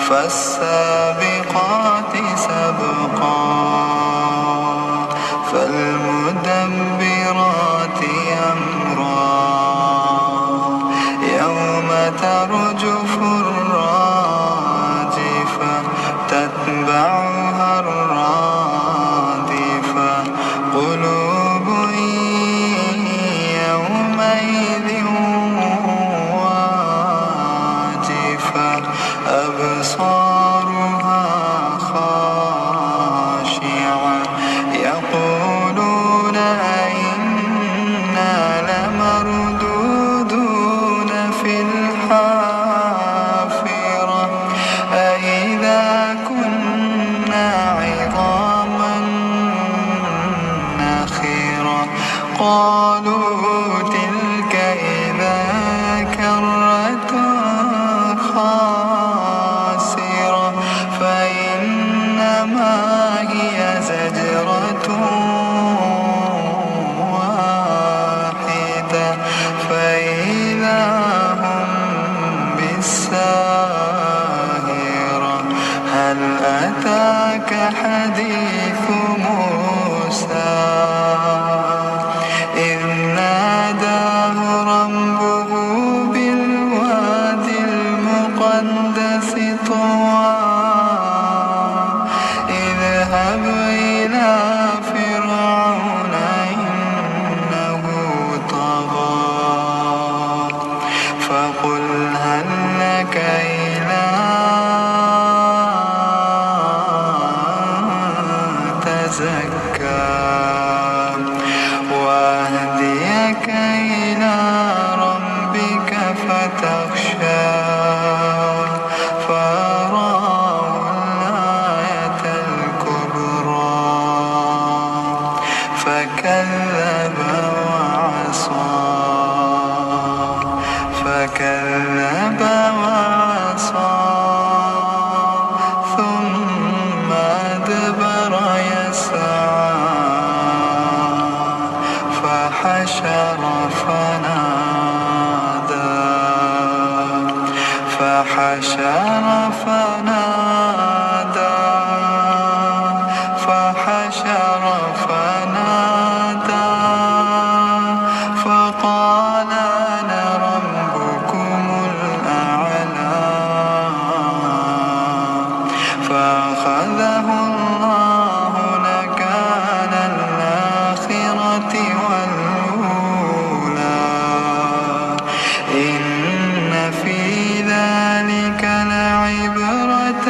فالسابقات سبقا فالمدبرات أمرا يوم ترجف الراجفة تتبعها الرادفة قلوب يومئذ واجفة أبصارها خاشعة يقولون أئنا لمردودون في الحافرة أئذا كنا عظاما نخرة قالوا تلك إذا كرة خاسرة فإنما هي زجرة واحدة فإذا هم بالساهرة هل أتاك حديث موسى إذ ناداه ربه بالوادي المقدس طوى اذهب إلى فرعون إنه طغى فقل هل لك إلى تزكى وأهديك إلى ربك فتخشى فأراه الآية الكبرى فكذب وعصى ثم أدبر يسعى فحشر فنادى فقال أنا ربكم الأعلى فأخذه الله نكال الآخرة والأولى إن في ذلك لعبرة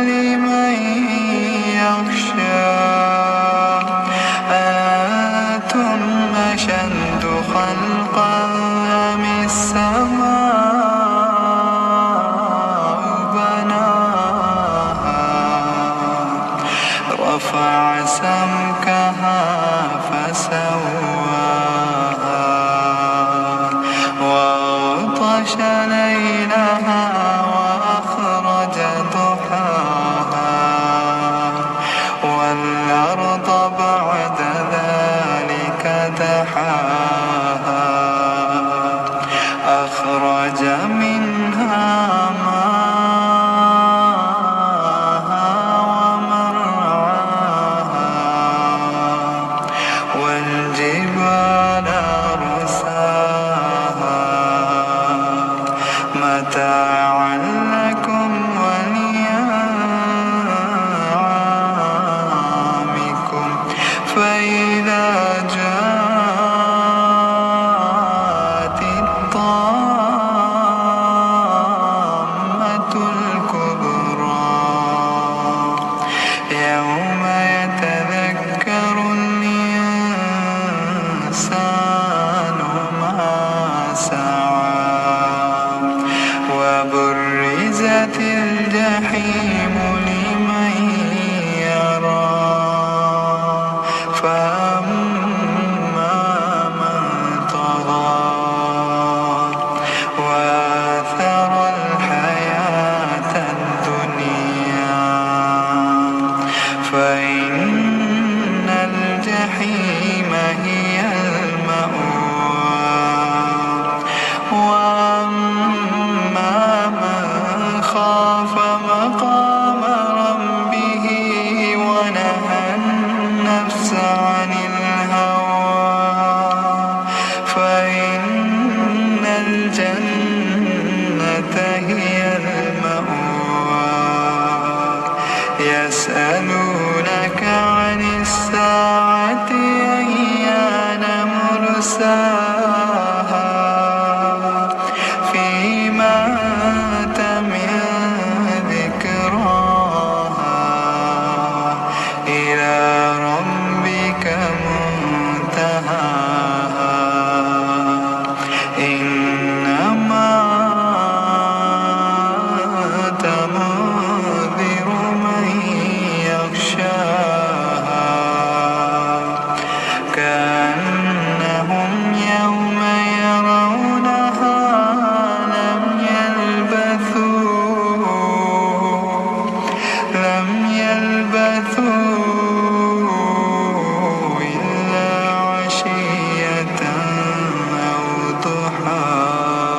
لمن يخشى أأنتم أشد خلقا أم السماء بناها رفع سمكها فسواها وأغطش ليلها وأخرج ضحاها والأرض بعد ذلك دحاها أخرج منها ماءها ومرعاها والجبال أرساها متاعا لكم ولأنعامكم فإذا جاءت الطامة الكبرى يوم يتذكر الإنسان ما سعى وبرزت الجحيم لمن يرى فأما من طغى وآثر الحياة الدنيا فإن الجحيم هي المأوى وأما من خاف مقام الجنة هي المأوى يسألونك عن الساعة أيان مرساها فيما أنت من ذكراها إلى ربك منتهاها إنما أنت منذر من يخشاها كأنهم يوم يرونها لم يلبثوا إلا عشية أو ضحاها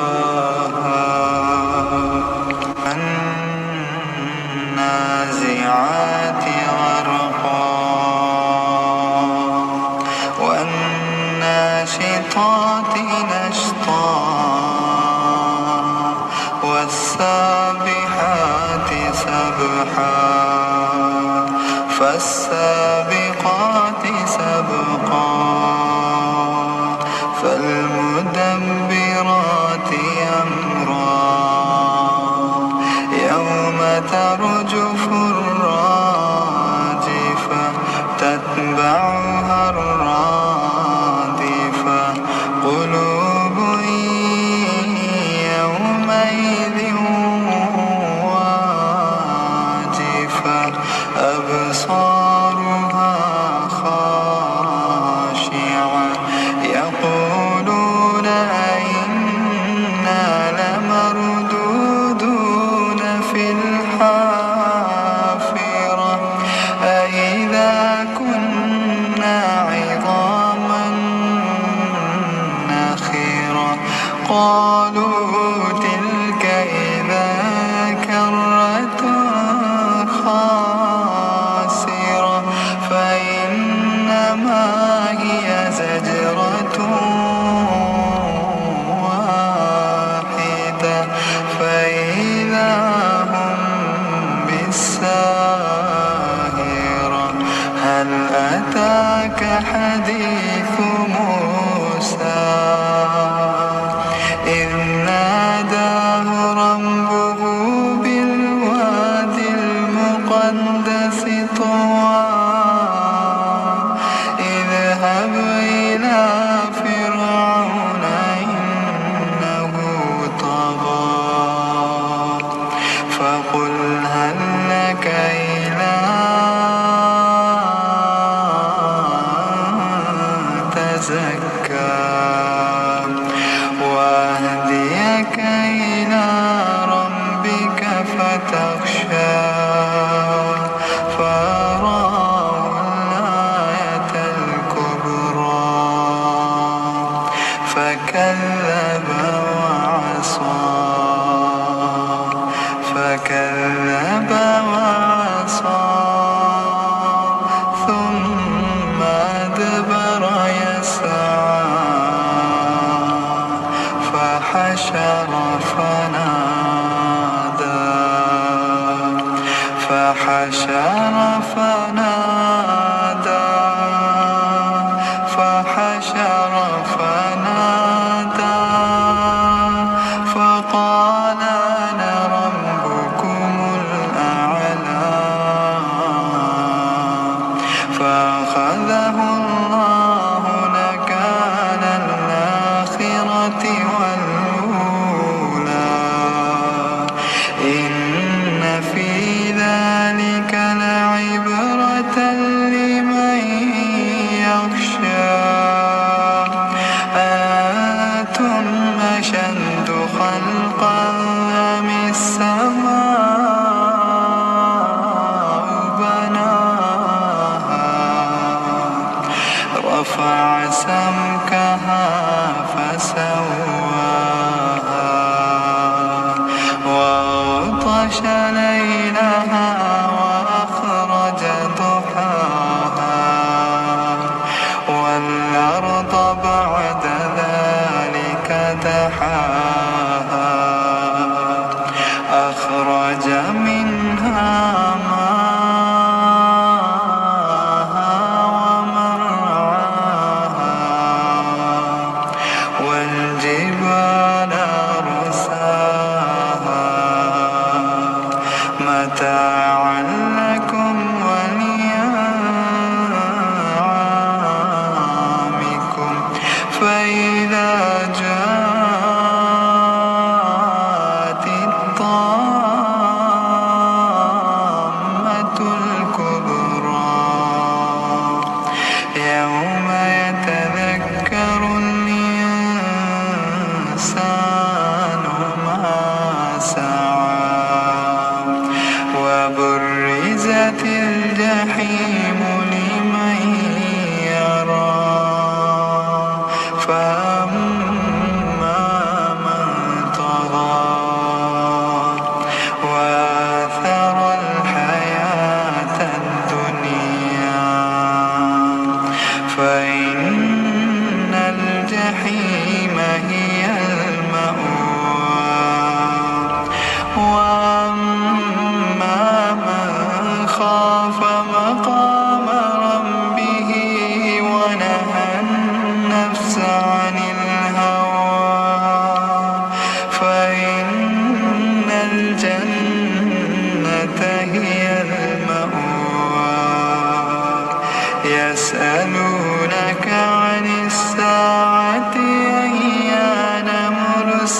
النازعات غرقا والناشطات نشطا والسابحات سبحا فالسابقات سبقا فالمدبرات أمرا يوم ترجف الراجفة تتبعها الرادفة قلوب يومئذ واجفة أبصارها خاشعة يقولون أئنا لمردودون في الحافرة أئذا كنا عظاما نخرة قالوا تلك إذا كرة خاسرة فإنما هي زجرة واحدة فإذا هم بالساهرة هل أتاك حديث موسى إذ ناداه ربه بالواد المقدس طوى اذهب إلى فرعون إنه طغى فقل هل لك إلى أن تزكى وأهديك إلى ربك فتخشى فأراه الآية الكبرى فكذب وعصى ثم أدبر يسعى فحشر فنادى فقال أنا ربكم الأعلى فأخذه الله نكال الآخرة والأولى إن في ذلك لعبرة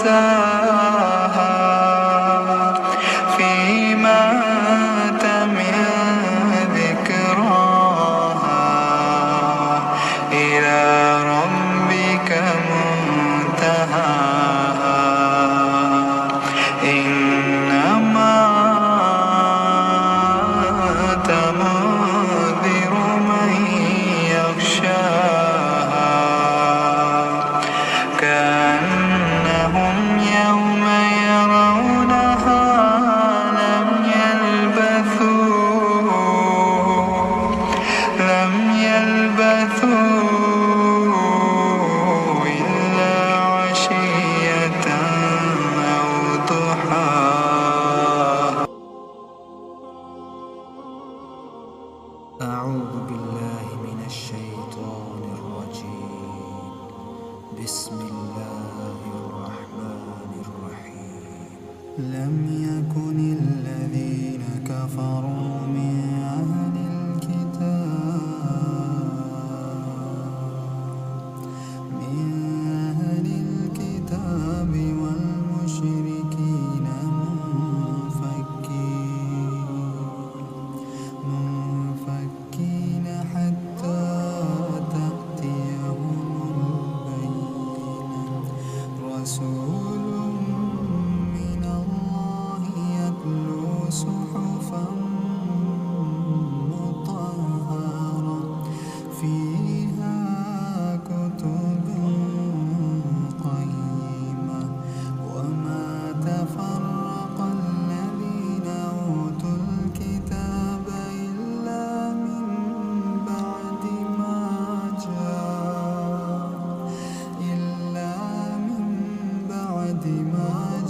تنساها فيما أنت من ذكراها إلى ربك منتهاها إنما أنت منذر من يخشاها كأنهم يوم يرونها لم يلبثوا إلا عشية أو ضحاها. أعوذ بالله من الشيطان الرجيم. بسم الله الرحمن الرحيم. لم يكن الذين كفروا من أهل الكتاب والمشركين منفكين حتى تأتيهم البينة رسول من الله يتلو صحفا مطهرة فيها كتب قيمة وما تفرق الذين أوتوا الكتاب إلا من بعد ما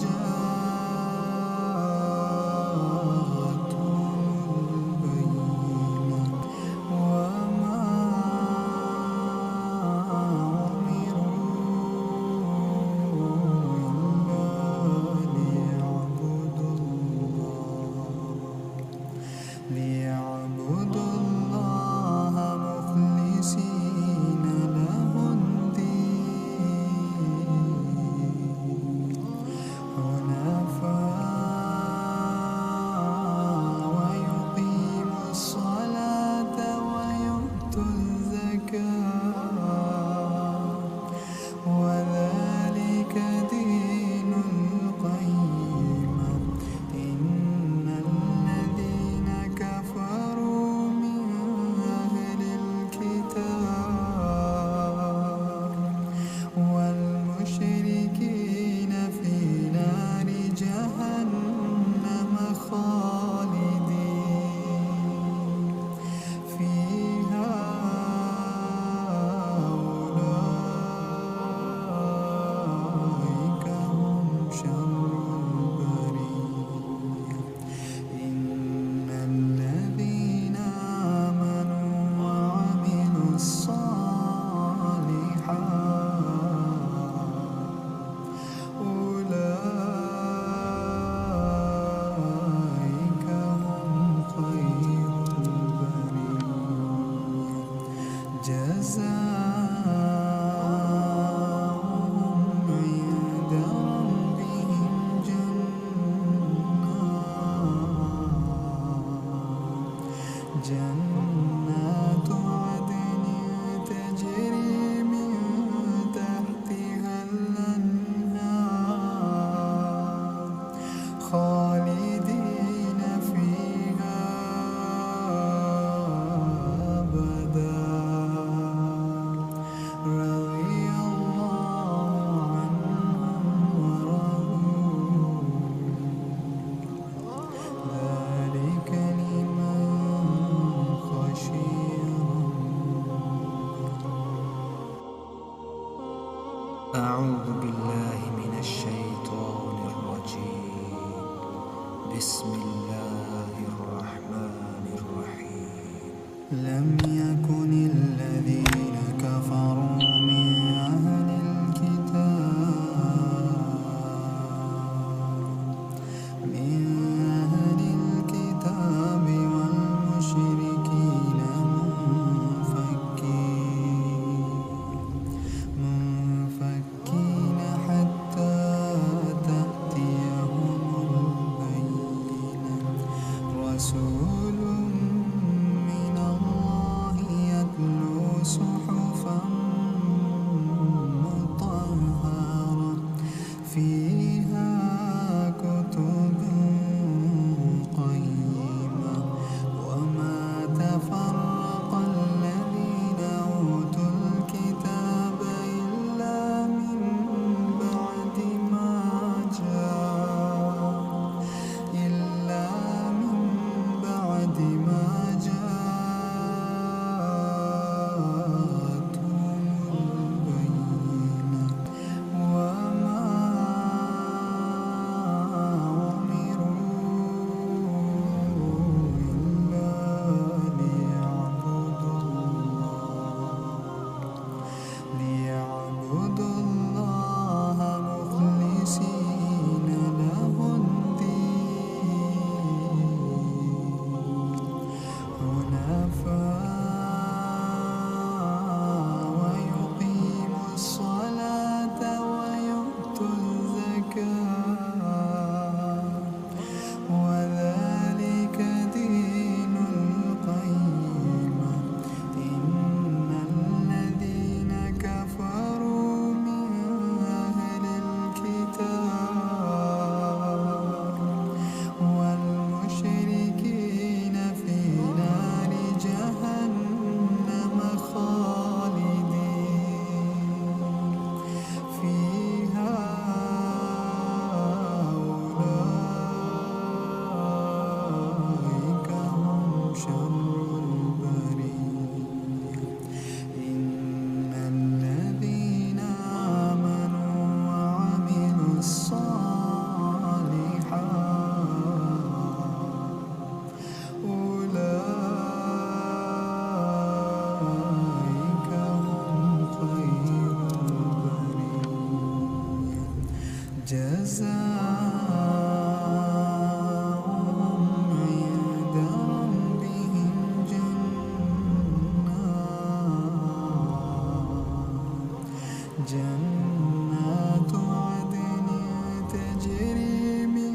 جاءتهم البينة وما ليعبدوا الله مخلصين له الدين حنفاء ويقيموا الصلاة ويؤتوا الزكاة وذلك دين القيمة إن الذين كفروا من أهل الكتاب والمشركين في نار جهنم خالدين فيها أولئك هم شر البرية إن الذين آمنوا وعملوا الصالحات أولئك هم خير البرية جزاؤهم عند ربهم جنات عدن تجري من تحتها الأنهار خالدين فيها أبدا رضي الله عنهم ورضوا ذلك لمن خشي ربه. أعوذ بالله من الشيطان الرجيم. بسم الله الرحمن الرحيم. لم يكن الذين كفروا من أهل الكتاب والمشركين منفكين حتى جزاؤهم عند ربهم جنات عدن تجري من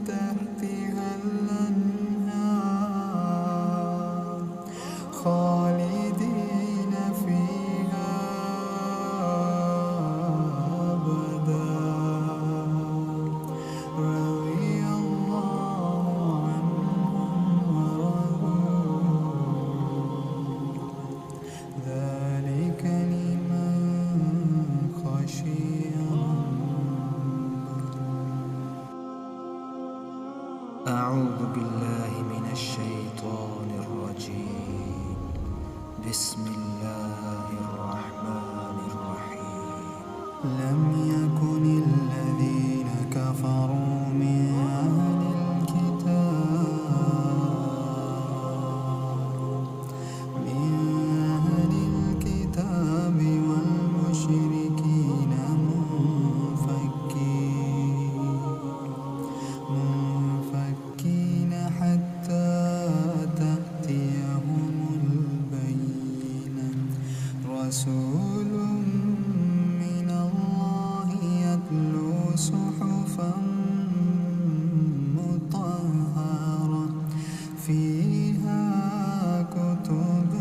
تحتها الأنهار خالدين فيها أبدا رضي الله عنهم ورضوا ذلك لمن خشي أعوذ بالله من الشيطان الرجيم بسم الله الرحمن الرحيم لم يكن الذين كفروا من أهل الكتاب والمشركين منفكين حتى تأتيهم البينة رسول من الله يتلو صحفا مطهرة فيها كتب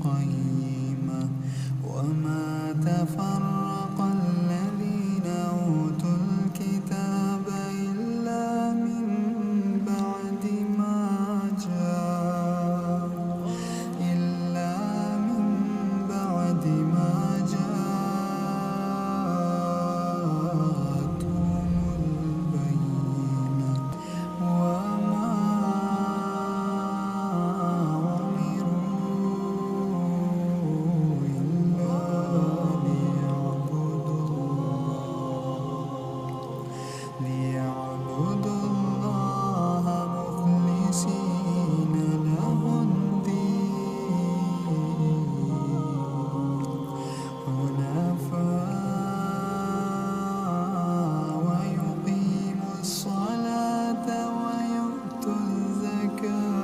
قيمة وما تفرق الذين أوتوا الكتاب إلا من بعد ما جاءتهم البينة وما أمروا إلا ليعبدوا الله مخلصين له الدين حنفاء ويقيموا الصلاة ويؤتوا الزكاة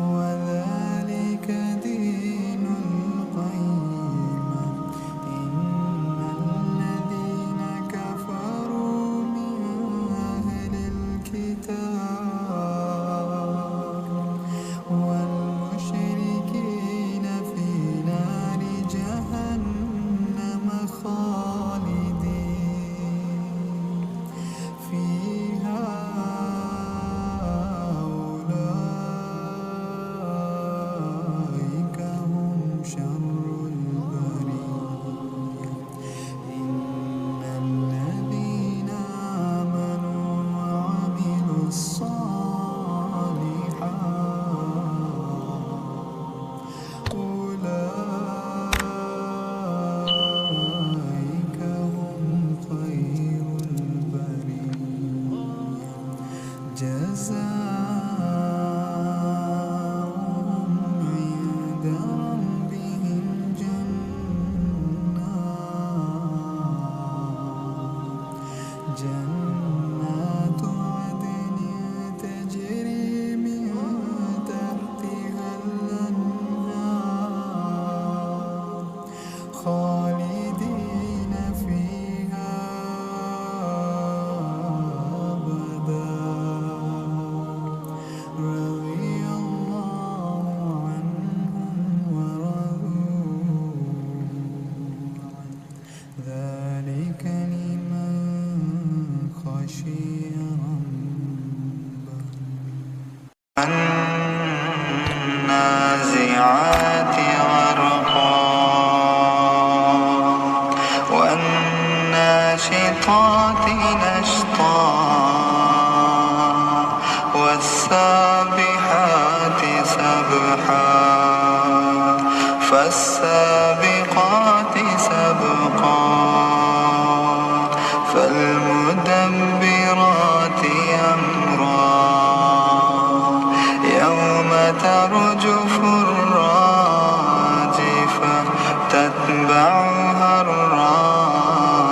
وذلك دين القيمة إن الذين كفروا من أهل الكتاب والمشركين في نار جهنم خالدين فيها أولئك هم شر البرية إن الذين آمنوا وعملوا الصالحات أولئك هم خير البرية جزاؤهم عند ربهم جنات عدن تجري من تحتها الأنهار خالدين فيها أبدا رضي الله عنهم ورضوا ذلك لمن خشي ربه والنازعات غرقا والناشطات نشطا والسابحات سبحا فالسابقات سبقا فالمدبرات أمرا يوم ترجف الراجفة تتبعها الرادفة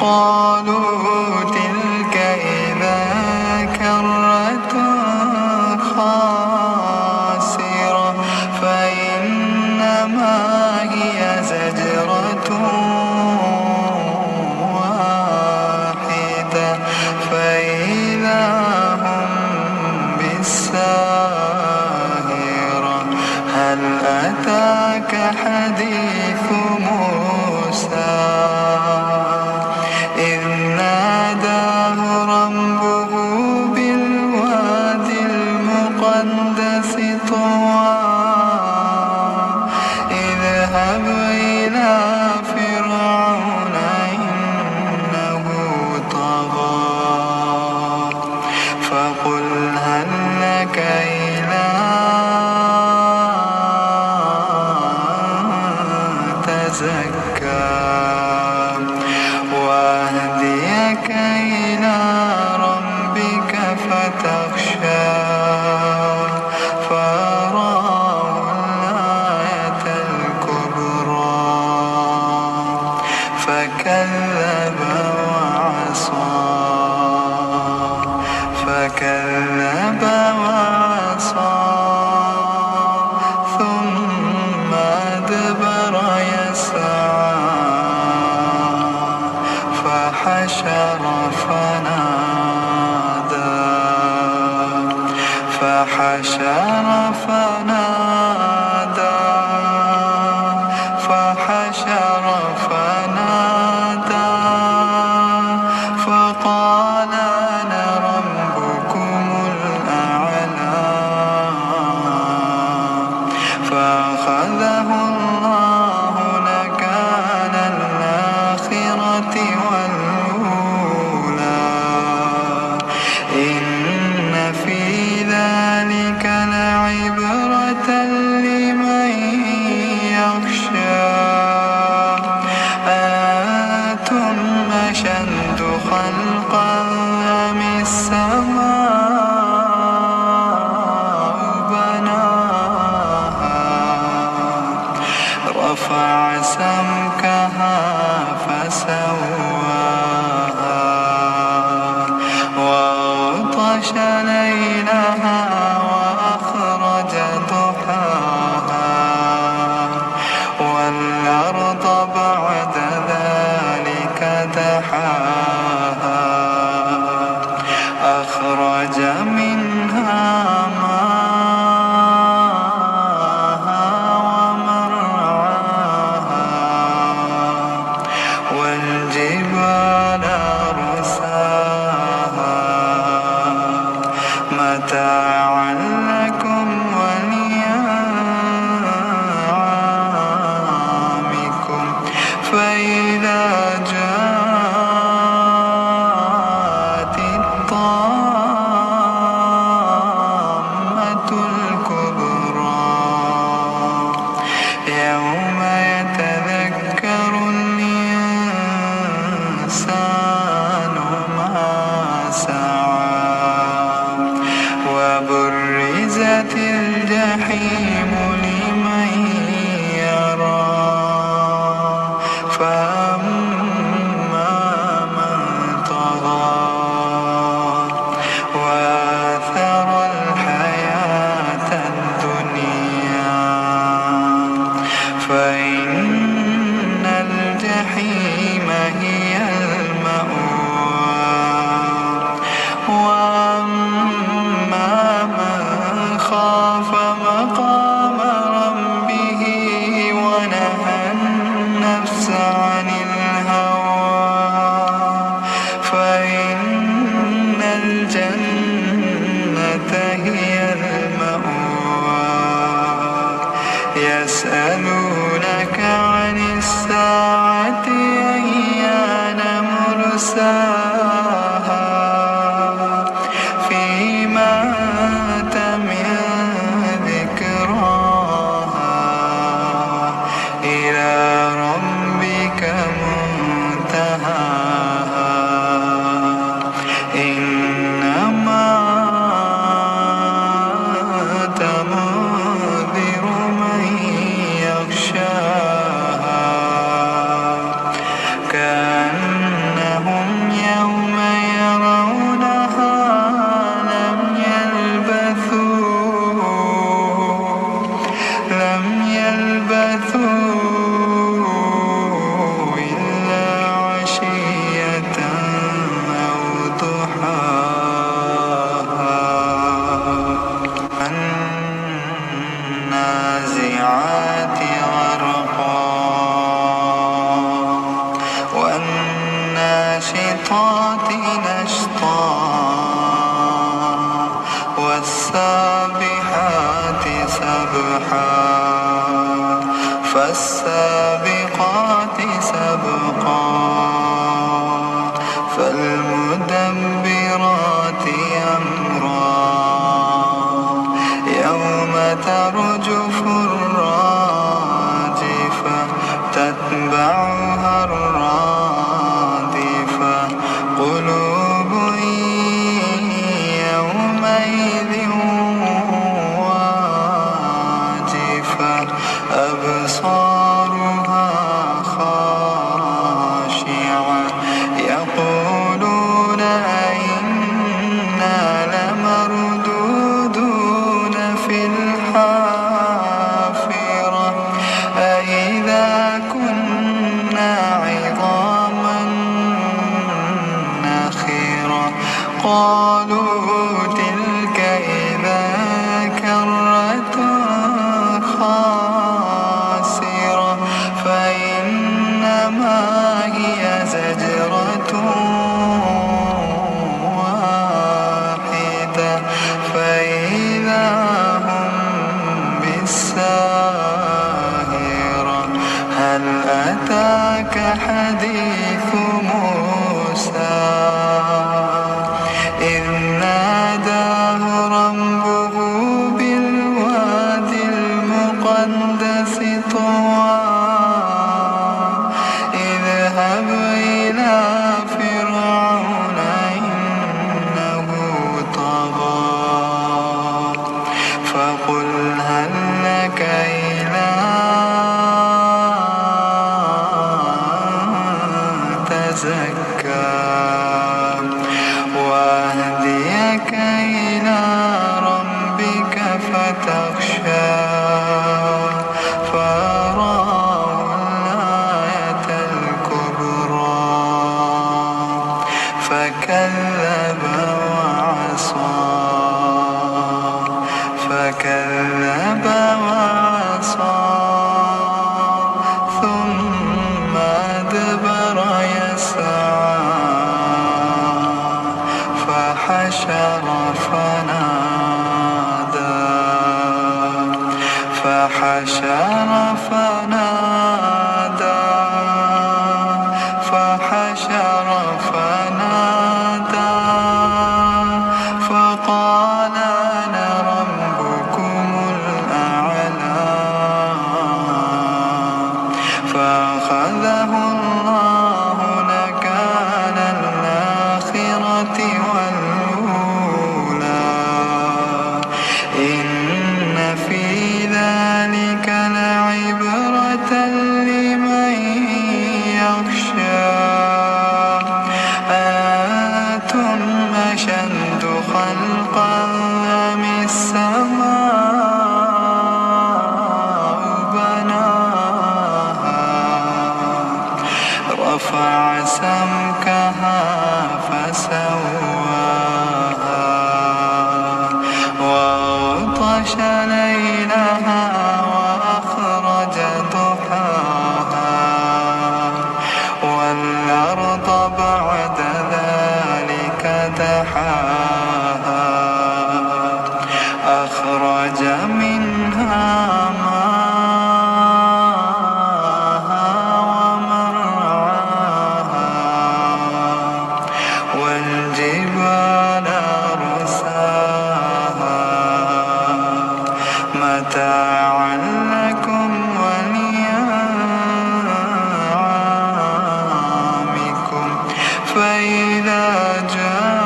قالوا تلك إذا كرة خاسرة فإنما هي زجرة واحدة فإذا هم بالساهرة هل أتاك حديث موسى إذ ناداه ربه بالواد المقدس طوى اذهب إلى فرعون إنه طغى فقل هل لك إلى تزكى وأهديك إلى ربك فتخشى فأراه الآية الكبرى فكذب وعصى ثم أدبر يسعى فحشر فنادى فقال أنا ربكم الأعلى فأخذه الله نكال الآخرة والأولى إن في ذلك لعبرة لمن يخشى أنتم أشد خلقا أم السماء بناها رفع سمكها فسواها وأغطش ليلها وأخرج ضحاها والأرض بعد ذلك دحاها أخرج منها ماءها ومرعاها والجبال أرساها متاعا لكم ولأنعامكم فإذا جاءت الطامة الكبرى يوم يتذكر الإنسان ما سعى وبرزت الجحيم لمن يرى فأما من طغى وآثر الحياة الدنيا فإن الجحيم هي المأوى وأما من خاف مقام ربه ونهى النفس عن الهوى فإن الجنة هي المأوى يسألونك عن الساعة أيان مرساها فيما أنت من ذكراها إلى ربك الناشطات نشطا والسابحات سبحا فالسابقات سبقا فالمدبرات أمرا يوم ترجف الراجفة تتبعها الرادفة قلوب يومئذ واجفة أبصارها خاشعة يقولون أئنا لمردودون في الحافرة أئذا كنا عظاما نخرة قالوا تلك إذا كرة خاسرة فإنما هي زجرة واحدة فإذا هم بالساهرة هل أتاك حديث موسى إذ ناداه ربه بالواد المقدس طوى اذهب إلى فرعون إنه طغى فقل هل لك إلى تزكى وأهديك إلى ربك فتخشى فأراه الآية الكبرى فكذب وعصى ثم أدبر يسعى فحشر فنادى فقال أنا ربكم الأعلى فأخذه الله نكال الآخرة والأولى إن في ذلك لعبرة لمن يخشى أأنتم أشد خلقا أم السماء بناها رفع سمكها فسواها وأغطش ليلها وأخرج ضحاها والأرض بعد ذلك دحاها أخرج منها ماءها ومرعاها والجبال أرساها متاعا لكم ولأنعامكم فإذا جاءت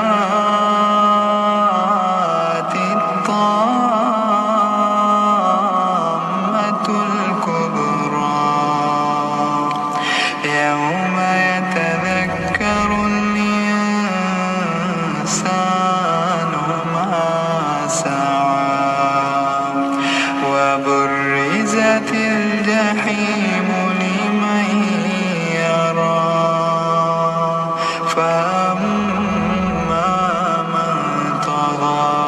الطامة الكبرى يوم يتذكر الإنسان ما سعى وبرزت الجحيم لمن يرى فأما من طغى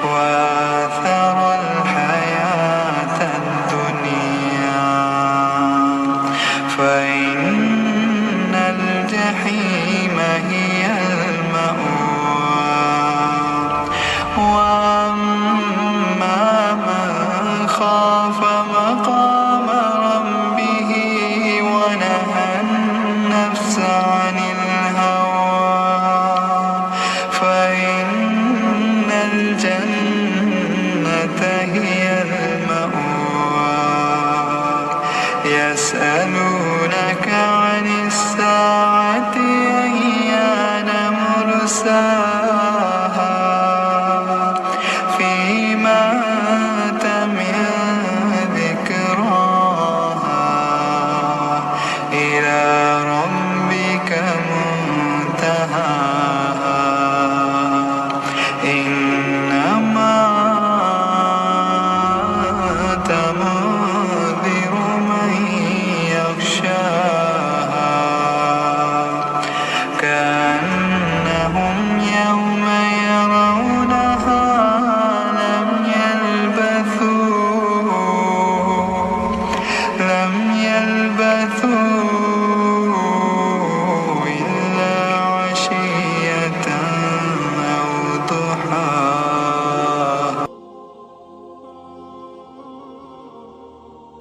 وآثر الحياة الدنيا فإن يلبثوا إلا عشية أو ضحاها.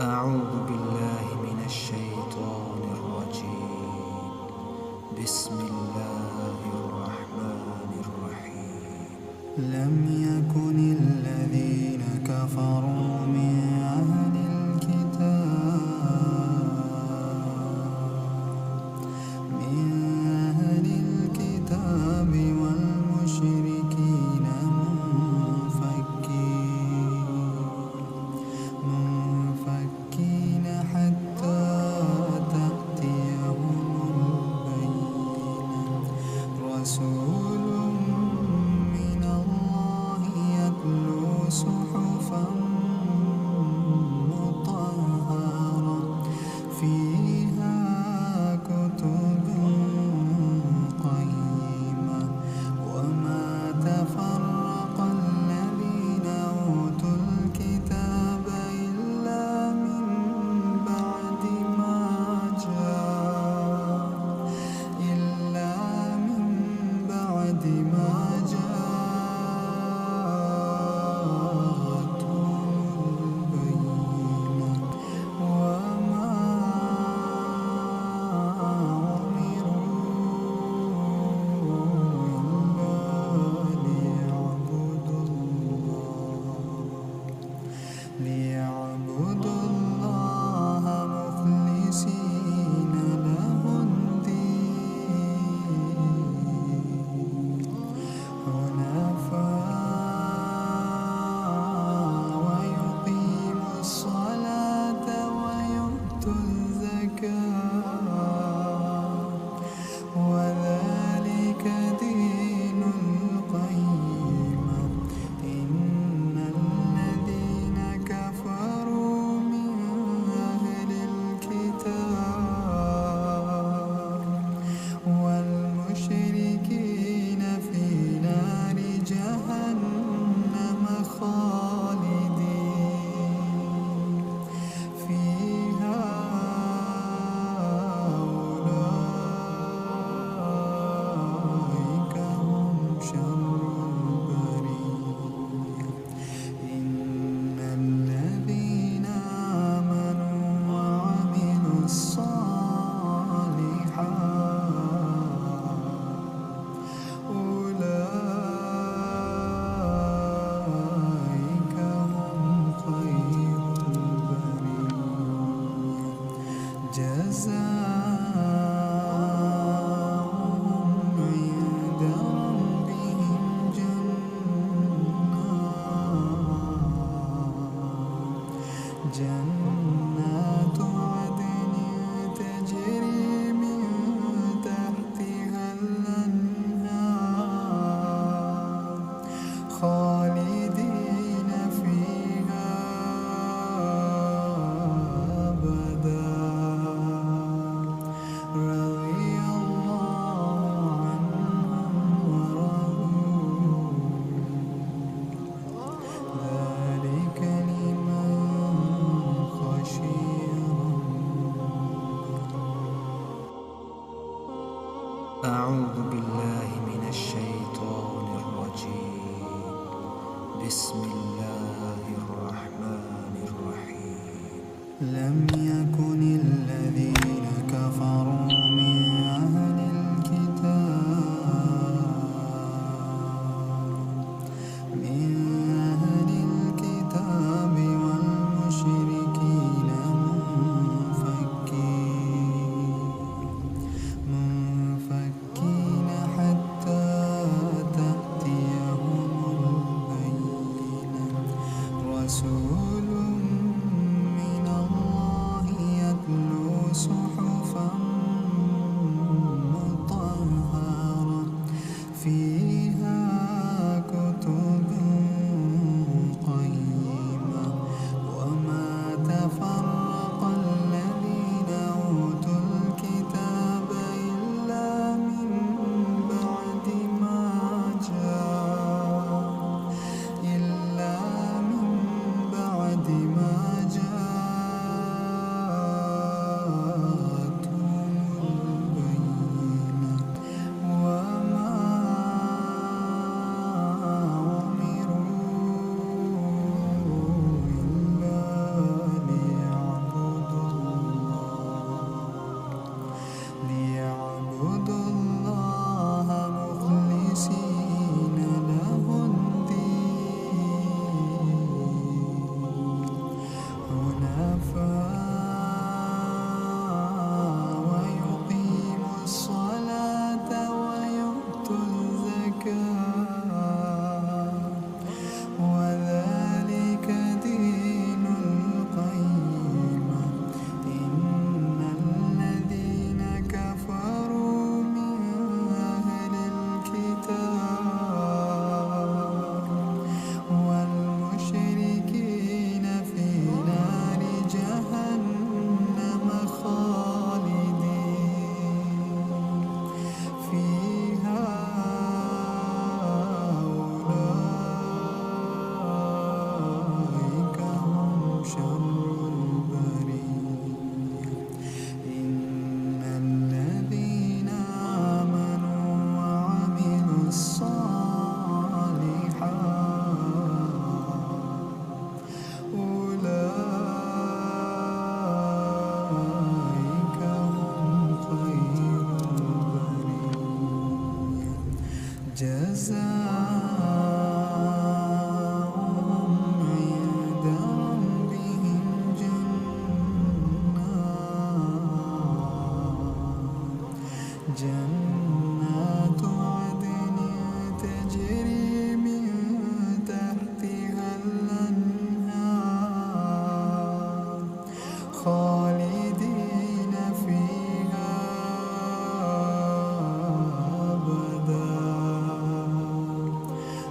أعوذ بالله من الشيطان الرجيم. بسم الله الرحمن الرحيم. لم يكن الذين كفروا من أهل الكتاب والمشركين منفكين حتى تأتيهم البينة. رسول من الله يتلو صحفا مطهرة فيها كتب قيمة. وما تفرق الذين أوتوا الكتاب إلا من بعد ما جاءتهم البينة. وما ليعبدوا الله مخلصين له الدين حنفاء ويقيموا الصلاة ويؤتوا الزكاة وذلك دين القيمة. إن الذين كفروا من أهل الكتاب والمشركين في نار جهنم خالدين فيها أولئك هم شر البرية. إن الذين آمنوا وعملوا الصالحات أولئك هم خير البرية. جزاؤهم عند ربهم جنات عدن تجري من تحتها الأنهار خالدين فيها أبدا. رضي الله عنهم ورضوا ذلك لمن خشي ربه. أعوذ بالله من الشيطان الرجيم. بسم الله الرحمن الرحيم. لم يكن الذين كفروا من أهل الكتاب والمشركين منفكين حتى تأتيهم البينة. رسول من الله يتلو اعبدوا الله مخلصين له الدين حنفاء ويقيموا الصلاة ويؤتوا الزكاة وذلك دين القيمة إن الذين كفروا من أهل الكتاب والمشركين في نار جهنم خالدين فيها أولئك هم شر البرية إن الذين آمنوا وعملوا الصالحات أولئك هم خير البرية جزاؤهم عند ربهم جنات عدن تجري من تحتها الأنهار خالدين فيها أبدا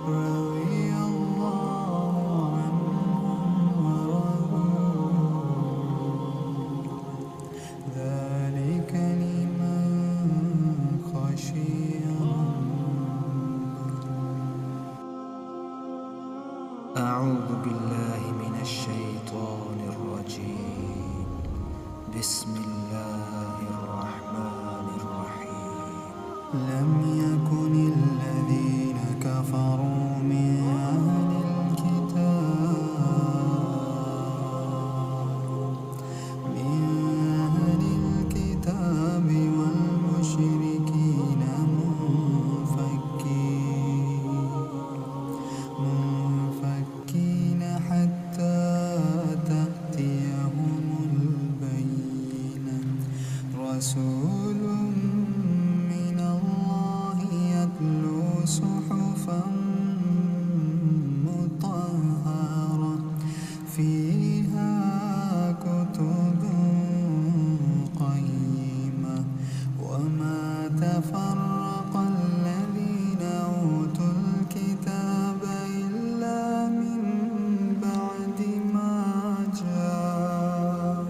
رضي الله عنهم ورضوا ذلك لمن خشي أعوذ بالله من الشيطان الرجيم بسم الله الرحمن الرحيم لم يكن الذين كفروا من أهل الكتاب والمشركين منفكين حتى تأتيهم البينة رسول من الله يتلو صحفا مطهرة فيها كتب قيمة وما تفرق الذين أوتوا الكتاب إلا من بعد ما جاءهم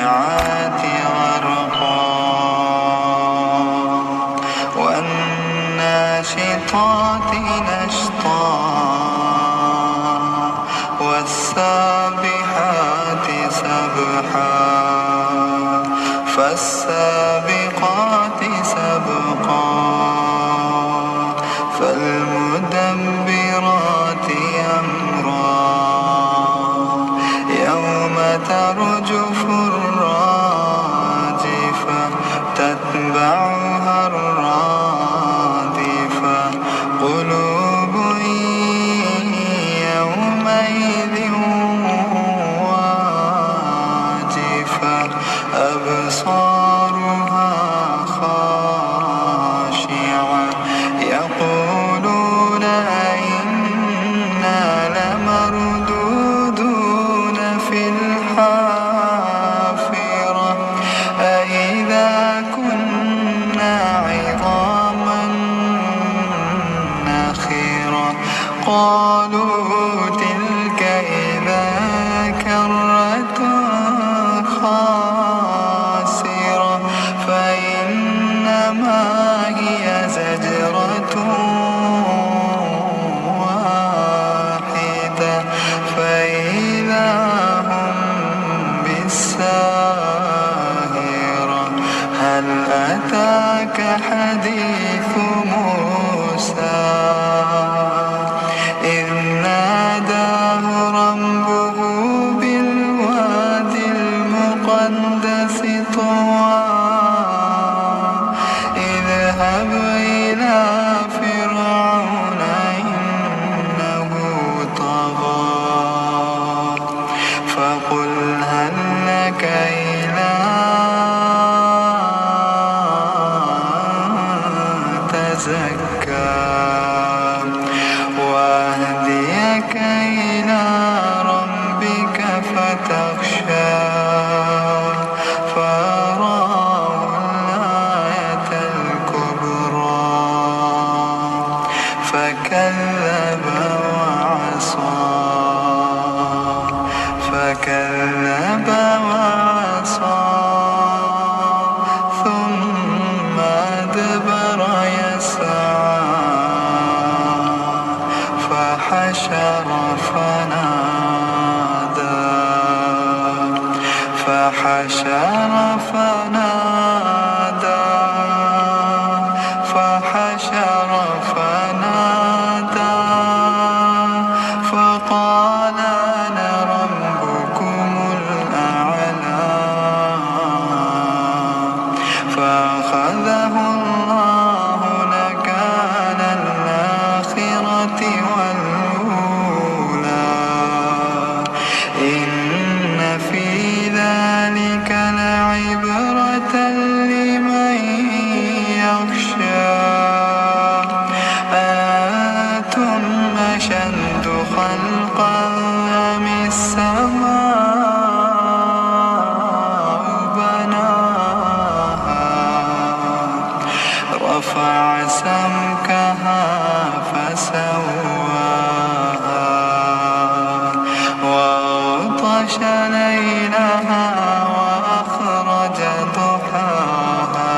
فالجاريات غرقا والناشطات نشطا والسابحات سبحا فالسابقات سبقا فالمدبرات أمرا يوم ترجف الراجفة تتبعها الرادفة قلوب يومئذ واجفة أبصارها خاشعة يقولون أئنا لمردودون في الحافرة أئذا كنا عظاما نخرة قالوا تلك إذا كرة خاسرة فإنما هي زجرة واحدة فإذا هم بالساهرة هل أتاك حديث موسى إذ ناداه ربه بالوادي المقدس طوى اذهب إلى فرعون إنه طغى فقل هل لك إلى تزكى وأهديك إلى ربك فتخشى فأراه الآية الكبرى فكذب وعصى ثم أدبر يسعى فحشر فنادى فقال أنا ربكم الأعلى فأخذه الله نكال الآخرة والأولى إن في ذلك لعبرة لمن يخشى أأنتم أشد خلقا أم السماء بناها رفع سمكها فسواها وأغطش ليلها وأخرج ضحاها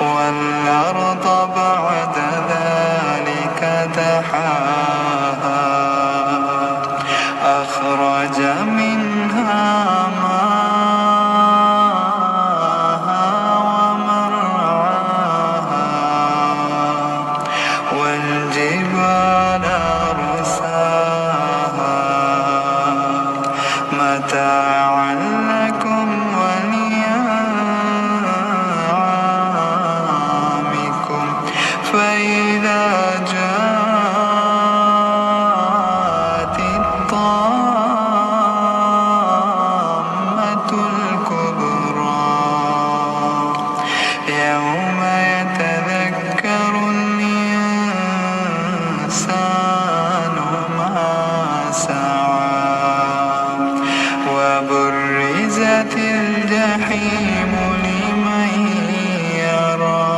والأرض بعد ذلك دحاها أخرج منها ماءها ومرعاها والجبال أرساها متاعا لكم ولأنعامكم فإذا جاءت الطامة الكبرى يوم يتذكر الإنسان ما سعى وبرزت الجحيم لمن يرى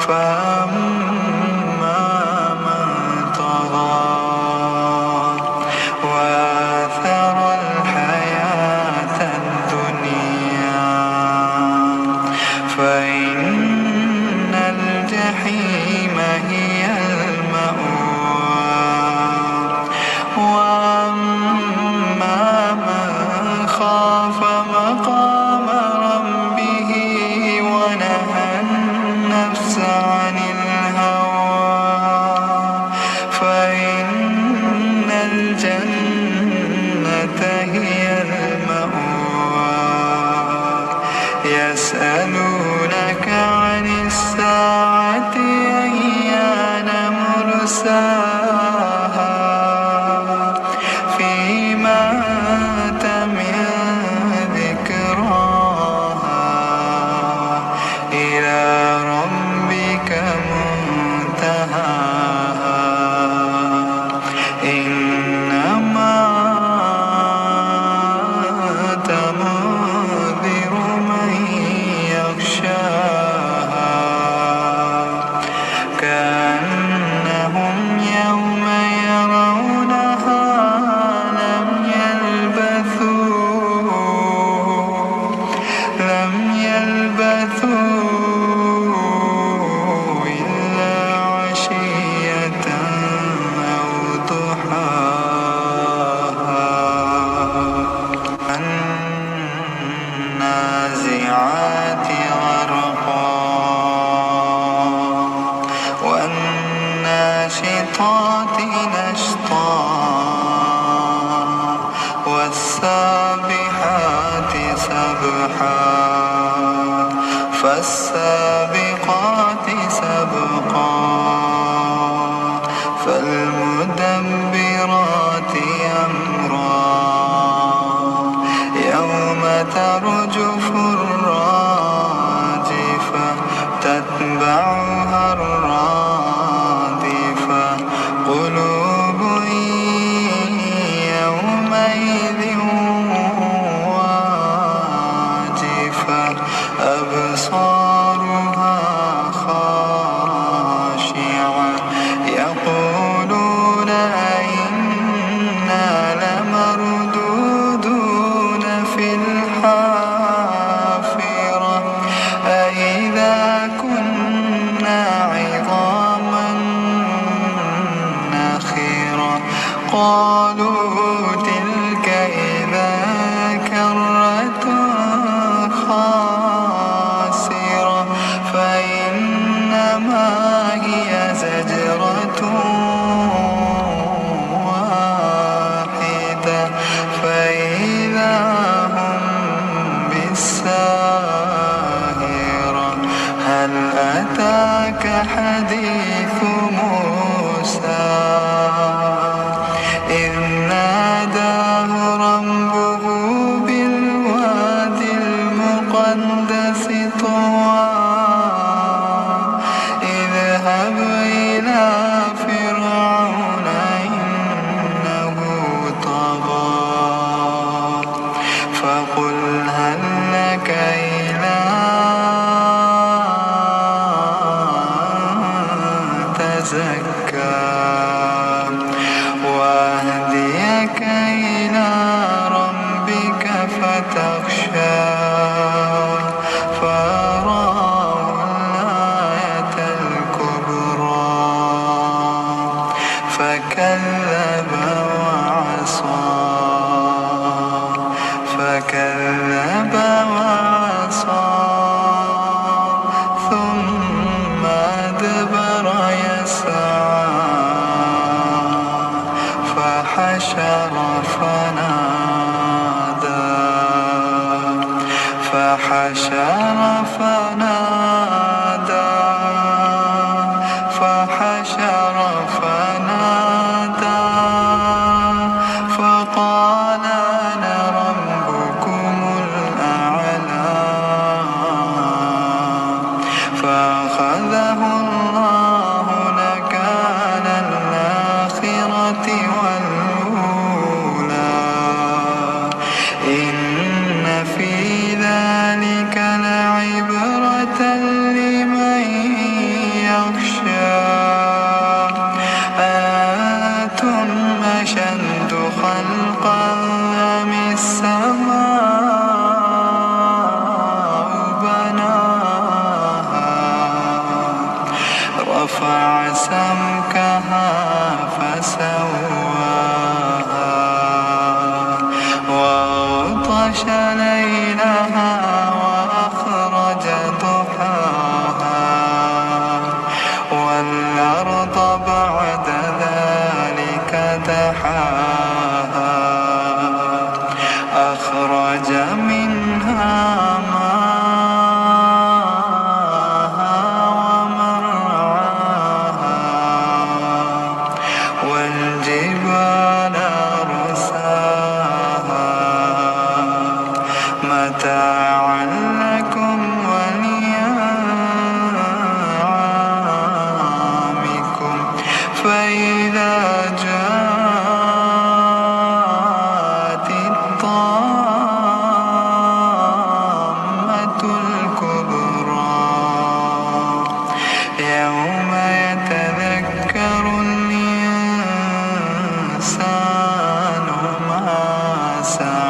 فأما من طغى وآثر الحياة خاف مقام ربه ونهى النفس عن الهوى فإن الجنة هي المأوى. يسألونك عن الساعة أيان مرساها فيما أنت من ذكراها إلى ربك منتهاها. إنما أنت منذر من يخشاها كأنهم يوم يرونها لم يلبثوا إلا عشية أو ضحاها. النازعات غرقا والناشطات نشطا والسابحات سبحا فالسابقات سبقا فالمدبرات أمرا يوم ترجف الراجفة تتبعها الرادفة قلوب يومئذ واجفة أبصارها خاشعة يقولون أئنا لمردودون في الحافرة أئذا كنا عظاما نخرة قالوا تلك إذا كرة خاسرة فإنما هي زجرة واحدة فإذا هم بالساهرة. هل أتاك حديث موسى إذ ناداه ربه بالوادي المقدس طوى اذهب إلى فرعون إنه طغى فقل هل لك إلى أن تزكى وأهديك إلى ربك فتخشى فأراه الآية الكبرى فكذب وعصى ثم أدبر يسعى فحشر فنادى فقال أنا ربكم الأعلى فأخذه الله نكال الآخرة والأولى إن في ذلك لعبرة لمن يخشى أأنتم أشد خلقا أم السماء بناها رفع سمكها فسواها وأغطش وأغطش ليلها وأخرج ضحاها والأرض بعد ذلك دحاها أخرج منها ماءها ومرعاها والجبال أرساها متاعا لكم ولأنعامكم فإذا جاءت الطامة الكبرى يوم يتذكر الإنسان ما سعى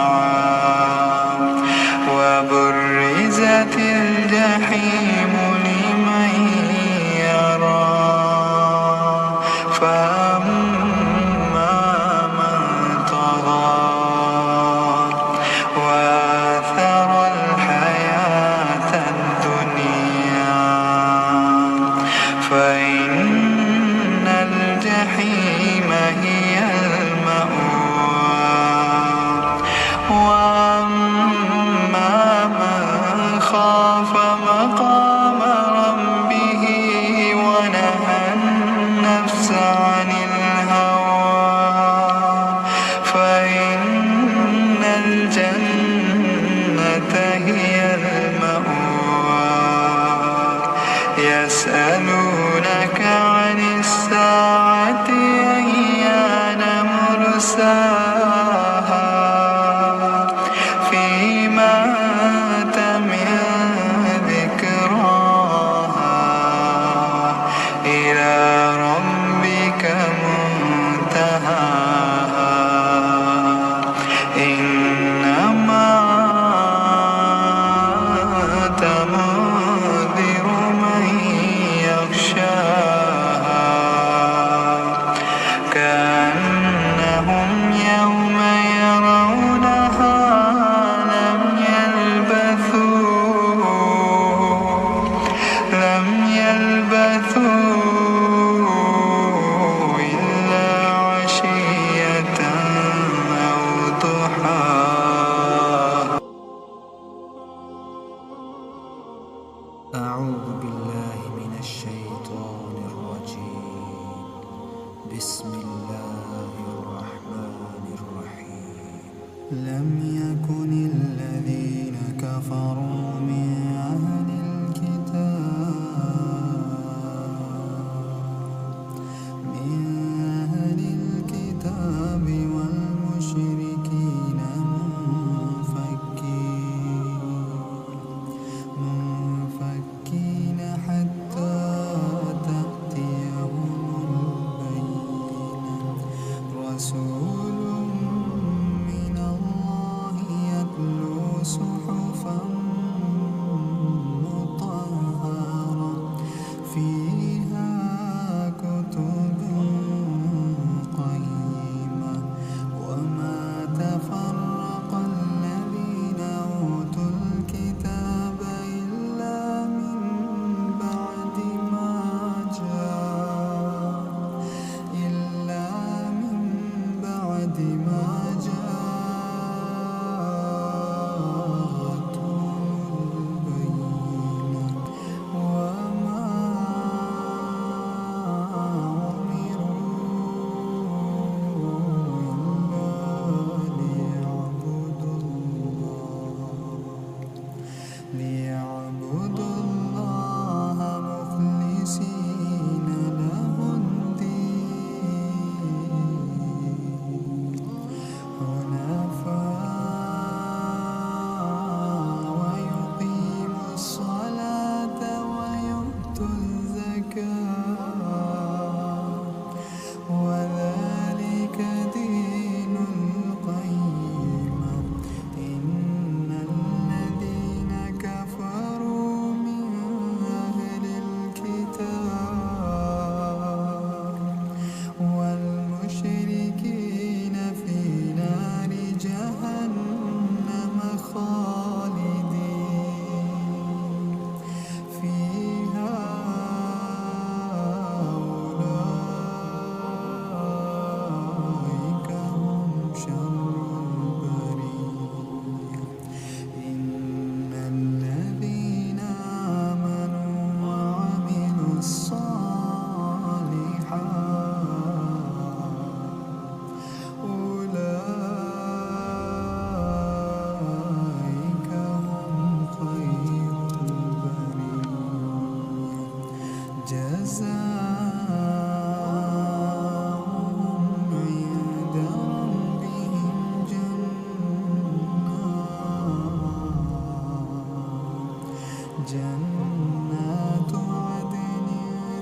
جنات عدن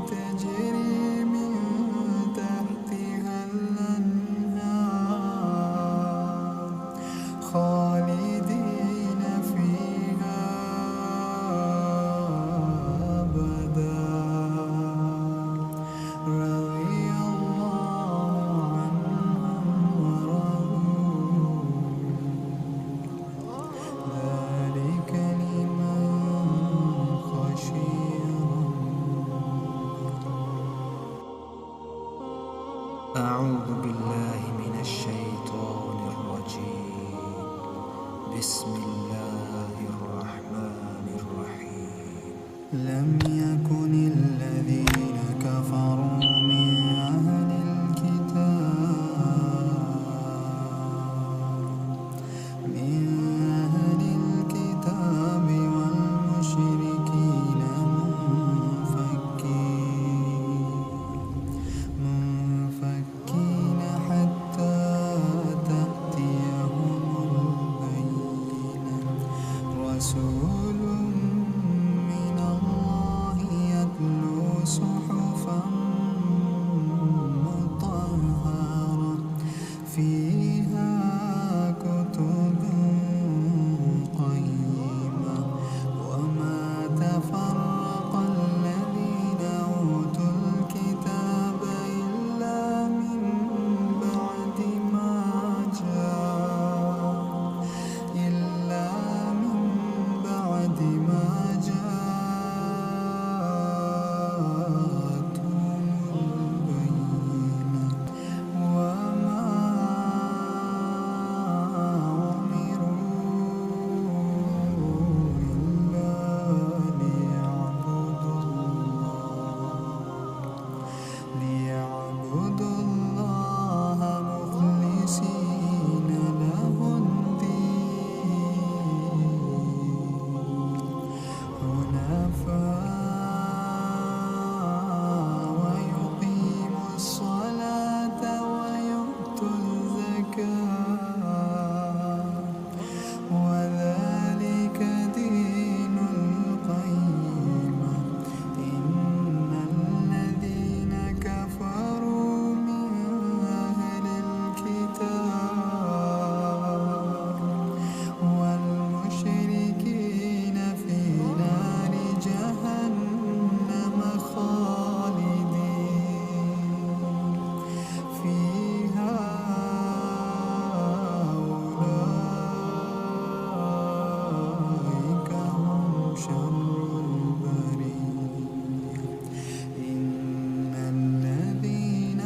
تجري من تحتها الأنهار خالدين فيها أبدا رضي الله عنهم ورضوا ذلك لمن خشي أعوذ بالله من الشيطان الرجيم بسم الله الرحمن الرحيم لم يكن الذين كفروا من أهل الكتاب والمشركين منفكين حتى تأتيهم البينة رسول من الله يتلو صحفا مطهرة فيها كتب قيمة وما تفرق الذين أوتوا الكتاب إلا من بعد ما جاءتهم البينة وما أمروا إلا ليعبدوا الله مخلصين له الدين حنفاء ويقيموا الصلاة ويؤتوا الزكاة وذلك دين القيمة إن الذين كفروا من أهل الكتاب والمشركين في نار جهنم خالدين فيها أولئك هم شر البرية إن الذين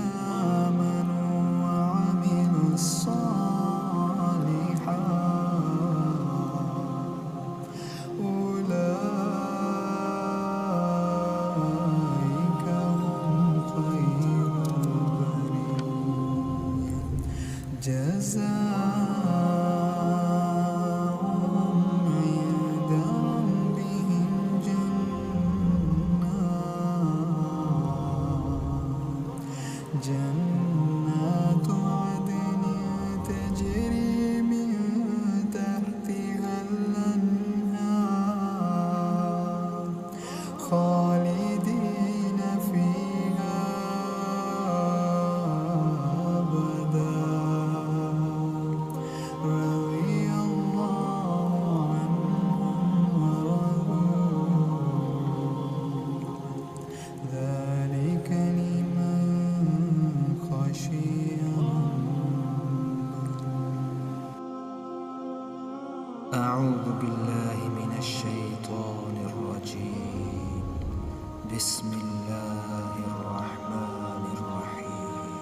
آمنوا وعملوا الصالحات أولئك هم خير البرية جزاؤهم عند ربهم جنات عدن تجري من تحتها الأنهار خالدين فيها أبدا رضي الله عنهم ورضوا ذلك لمن خشي أعوذ بالله من الشيطان الرجيم بسم الله الرحمن الرحيم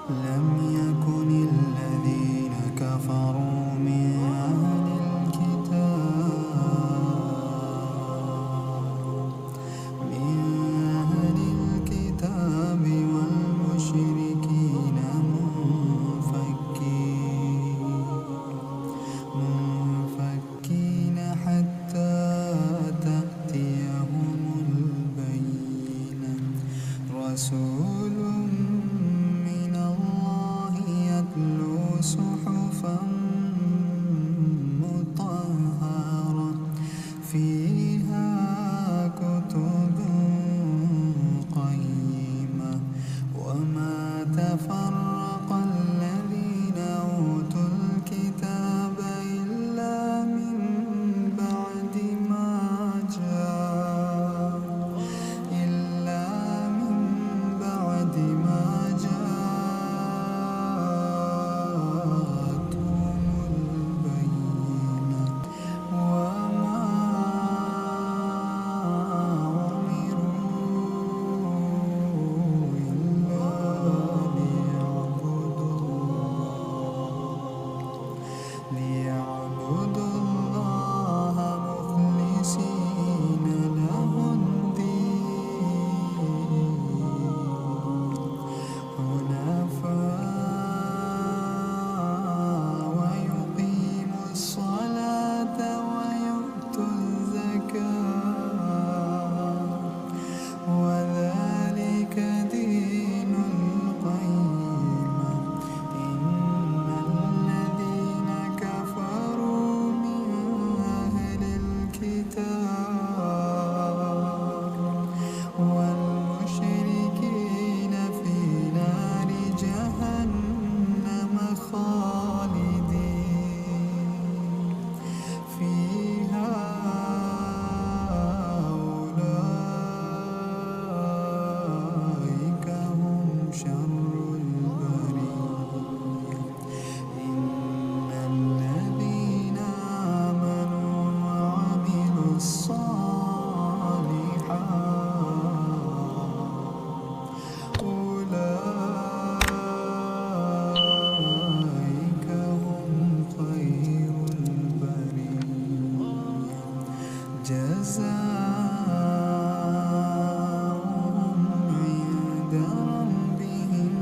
لم يكن الذين كفروا من أهل الكتاب والمشركين منفكين حتى تأتيهم البينة رسول من الله يتلو صحفا جزاؤهم عند ربهم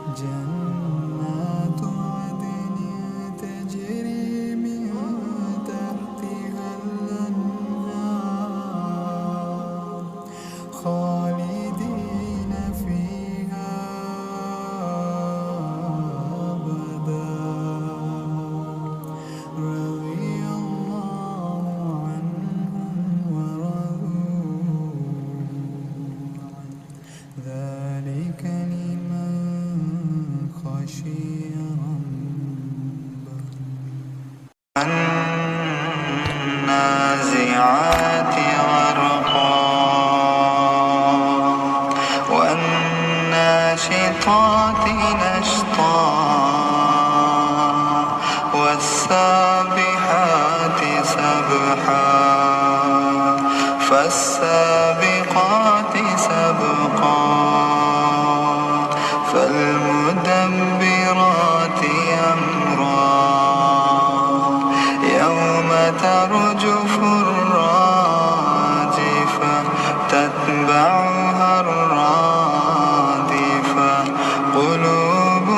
جنات عدن تجري من تحتها الأنهار خالدين فيها أبدا رضي الله عنهم ورضوا عنه ذلك لمن خشي ربه والنازعات غرقا والناشطات نشطا والسابحات سبحا فالسابقات سبقا فالمدبرات أمرا يوم ترجف الراجفة تتبعها الرادفة قلوب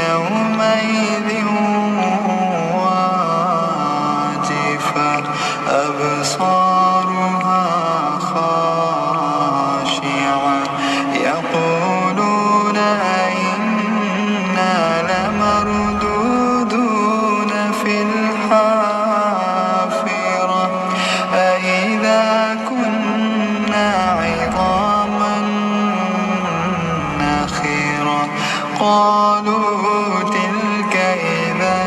يومئذ واجفة أبصارها خاشعة يقولون أئنا لمردودون في الحافرة أئذا كنا عظاما نخرة قالوا تلك إذا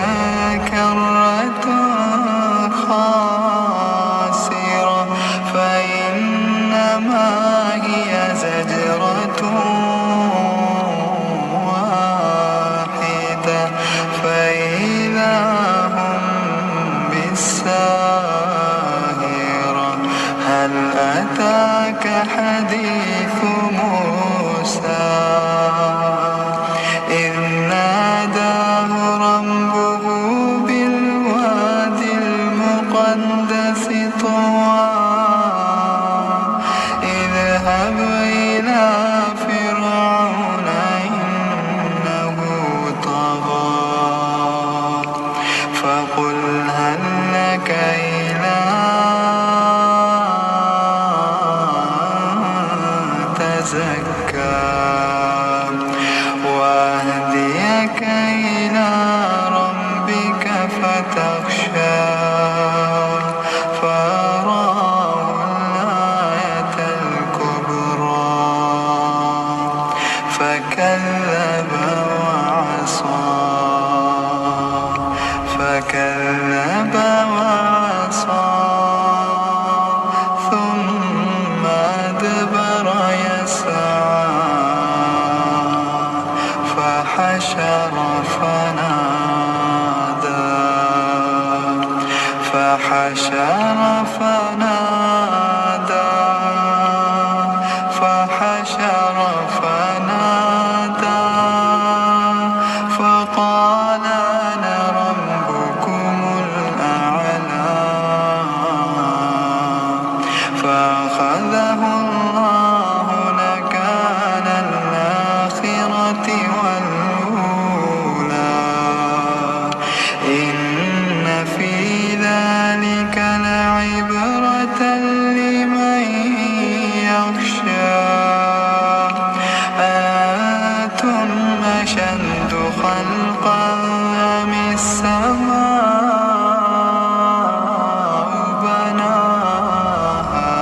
كرة خاسرة فإنما هي زجرة واحدة فإذا هم بالساهرة هل أتاك حديث موسى إذ ناداه ربه بالواد المقدس طوى اذهب إلى فرعون إنه طغى فقل هل لك إلى تزكى وأهديك إلى ربك فتخشى فأراه الآية الكبرى فكذب وعصى ثم أدبر يسعى فحشر فنادى فقال أنا ربكم الأعلى فأخذه الله نكال الآخرة والأولى إن في ذلك لعبرة لمن يخشى أأنتم أشد خلقا أم السماء بناها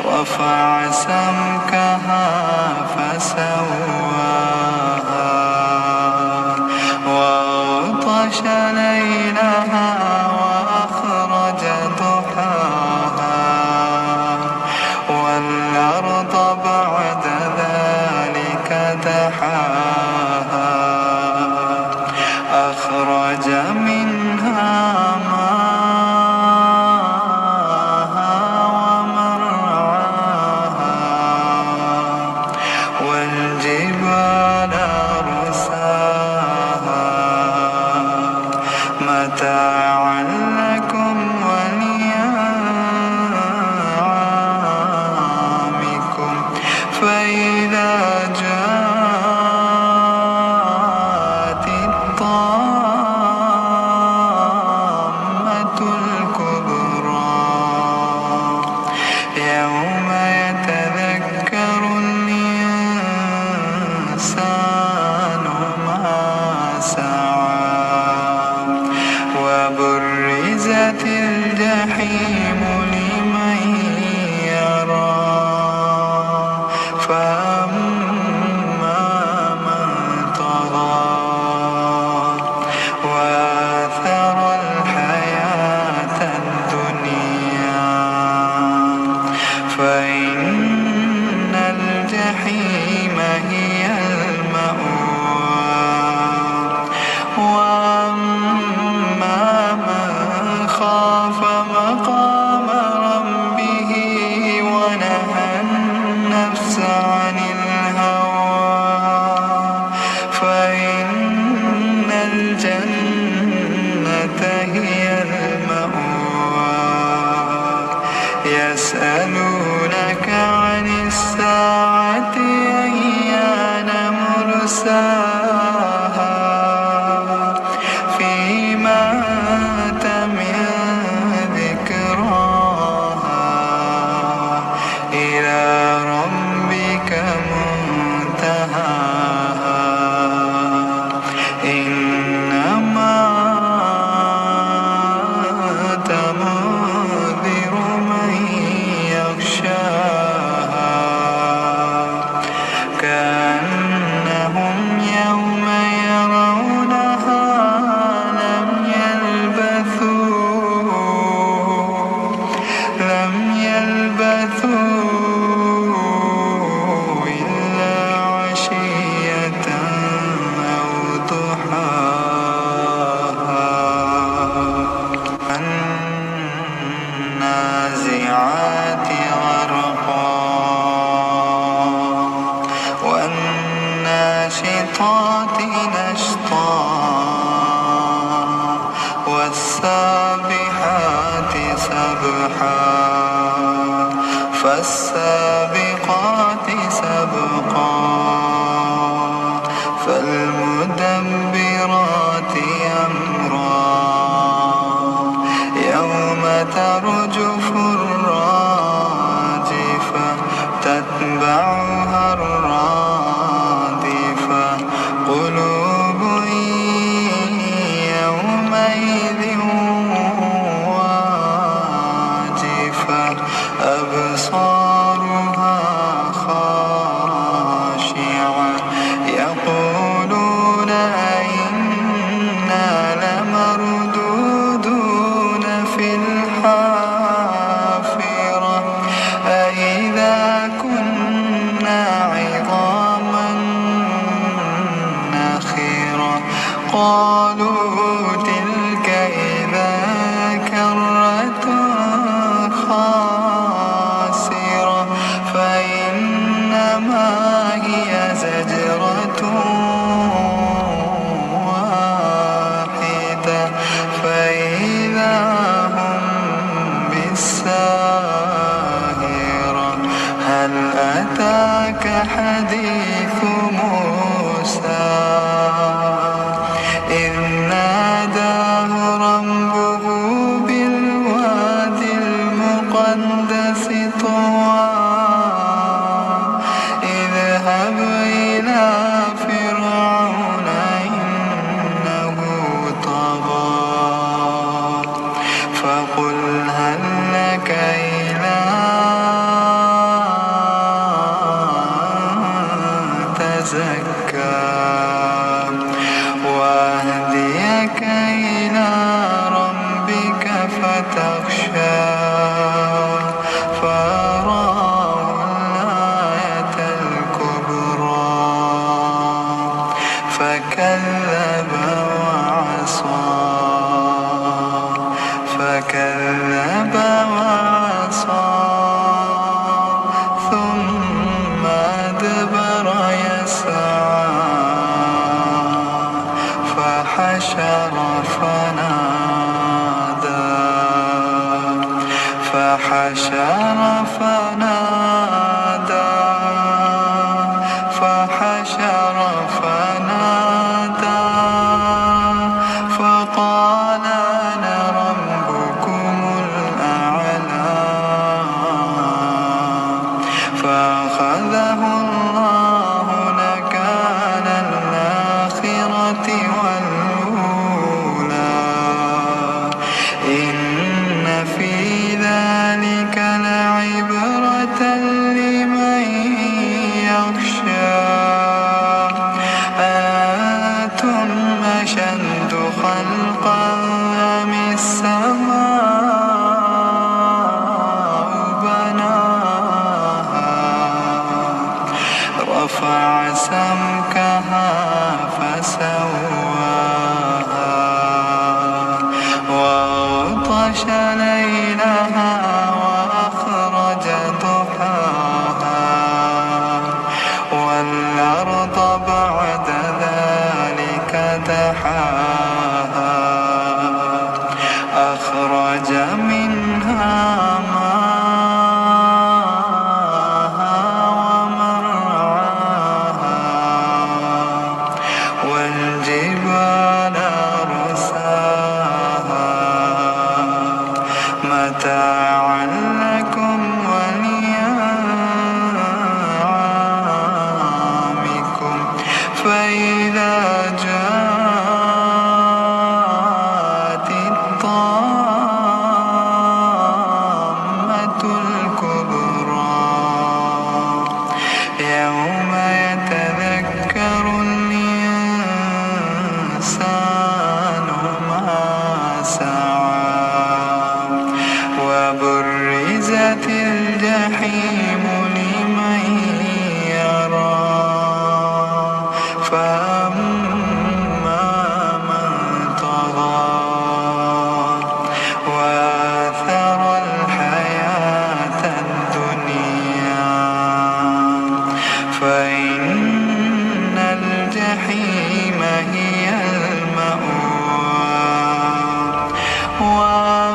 رفع سمكها فسواها وأغطش ليلها وأخرج ضحاها والأرض بعد ذلك دحاها أخرج منها ماءها ومرعاها والجبال أرساها دساها فيما أنت من ذكراها إلى ربك منتهاها إنما أنت منذر من يخشاها كأنهم يوم يرونها لم يلبثوا إلا عشية أو ضحاها النازعات غرقا والناشطات نشطا والسابحات سبحا فالسابقات سبقا فالمدبرات أمرا يوم ترجف الراجفة تتبعها الرادفة قلوب يومئذ واجفة أبصارها خاشعة يقولون أئنا لمردودون في الحافرة أئذا كنا عظاما نخرة قالوا تلك إذا كرة خاسرة فإنما هي زجرة واحدة فإذا هم بالساهرة هل أتاك حديث موسى إذ ناداه ربه بالوادي المقدس طوى اذهب إلى فرعون إنه طغى فقل هل لك إلى أن تزكى وأهديك إلى ربك فتخشى فأراه الآية الكبرى فكذب وعصى ثم أدبر يسعى فحشر فنادى فقال أنا ربكم الأعلى فأخذه الله نكال الآخرة والأولى إن في ذلك لعبرة لمن يخشى أنتم أشد خلقا أم السماء بناها رفع سمكها فسواها وأغطش ليلها وأخرج ضحاها والأرض بعد ذلك دحاها فأما من طغى وآثر الحياة الدنيا فإن الجحيم هي المأوى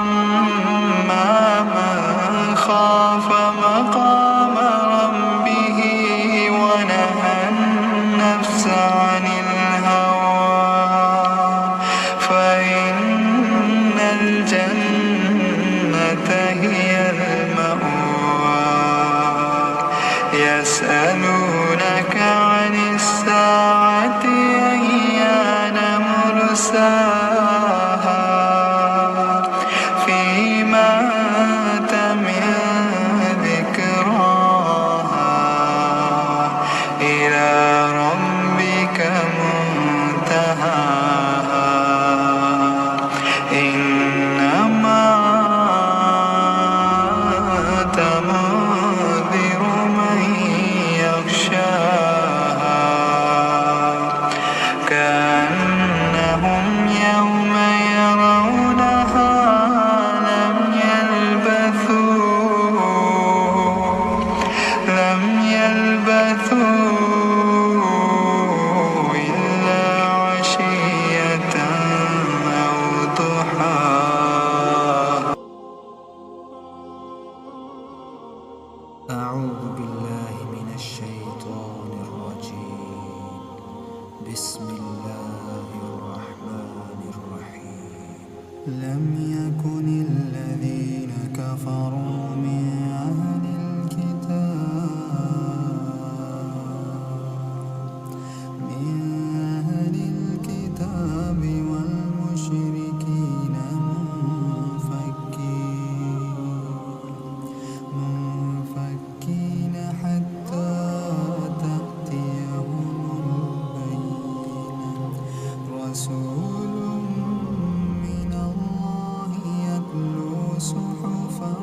وأما من خاف مقام ربه ونهى النفس عن الهوى فإن الجنة هي المأوى يسألونك عن الساعة أيان مرساها فيما أنت من ذكراها إلى ربك منتهاها إنما أنت منذر من يخشاها كأنهم يوم يرونها لم يلبثوا إلا عشية أو ضحاها. أعوذ بالله من الشيطان الرجيم. بسم الله الرحمن الرحيم. لم يكن الذين كفروا من أهل الكتاب والمشركين منفكين حتى تأتيهم البينة رسول من الله يتلو صحفا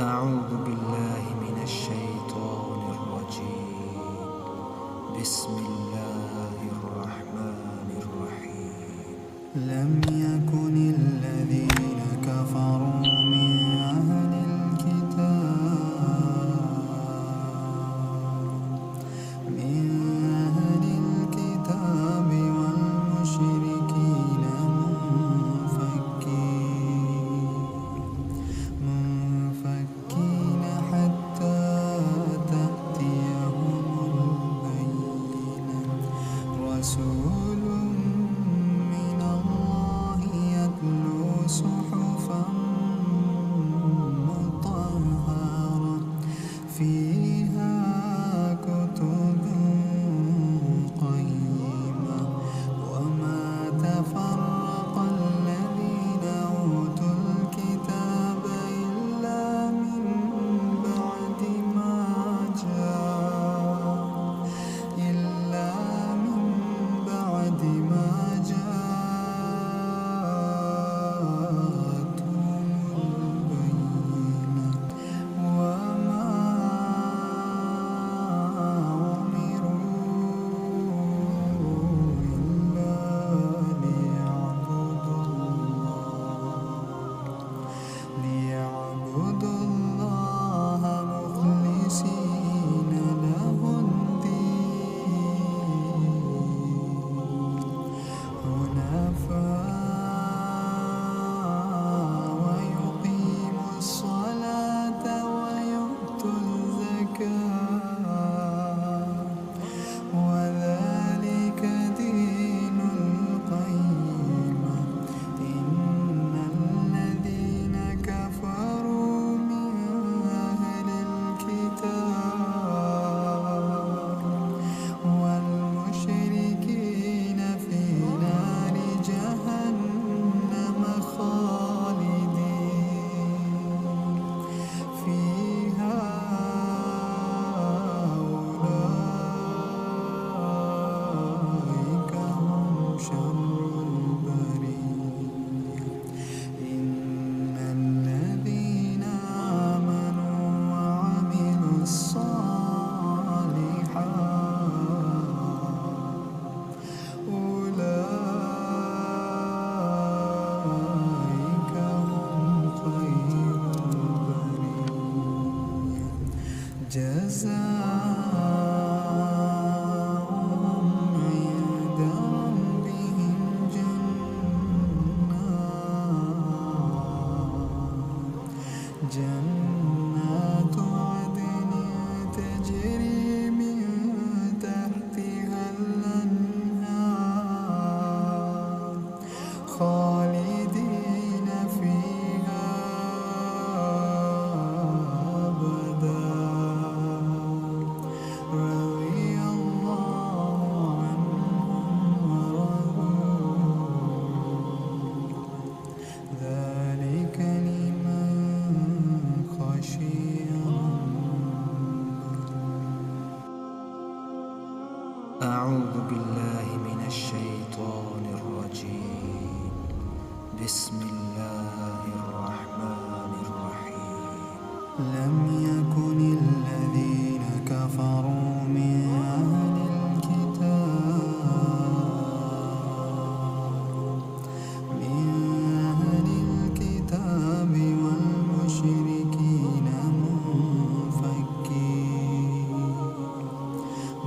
أعوذ بالله من الشيطان الرجيم. بسم الله الرحمن الرحيم. لم يكن الذين كفروا من أهل الكتاب والمشركين منفكين حتى تأتيهم البينة. رسول من الله يتلو صحفا مطهرة فيها كتب قيمة. وما تفرق الذين أوتوا الكتاب إلا من بعد ما جاءتهم البينة. وما ليعبدوا الله مخلصين له الدين حنفاء ويقيموا الصلاة ويؤتوا الزكاة وذلك دين القيمة. إن الذين كفروا من أهل الكتاب والمشركين في نار جهنم خالدين فيها. أولئك هم شر البرية. إن الذين آمنوا وعملوا الصالحات أولئك هم خير البرية. جزاؤهم عند ربهم جنات عدن تجري من تحتها الأنهار خالدين فيها أبدا. رضي الله عنهم ورضوا ذلك لمن خشي ربه. أعوذ بالله من الشيطان الرجيم. بسم الله الرحمن الرحيم. لم يكن الذين كفروا من أهل الكتاب والمشركين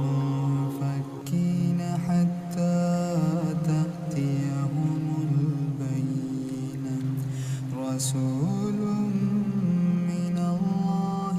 منفكين حتى تأتيهم البينة. رسول من الله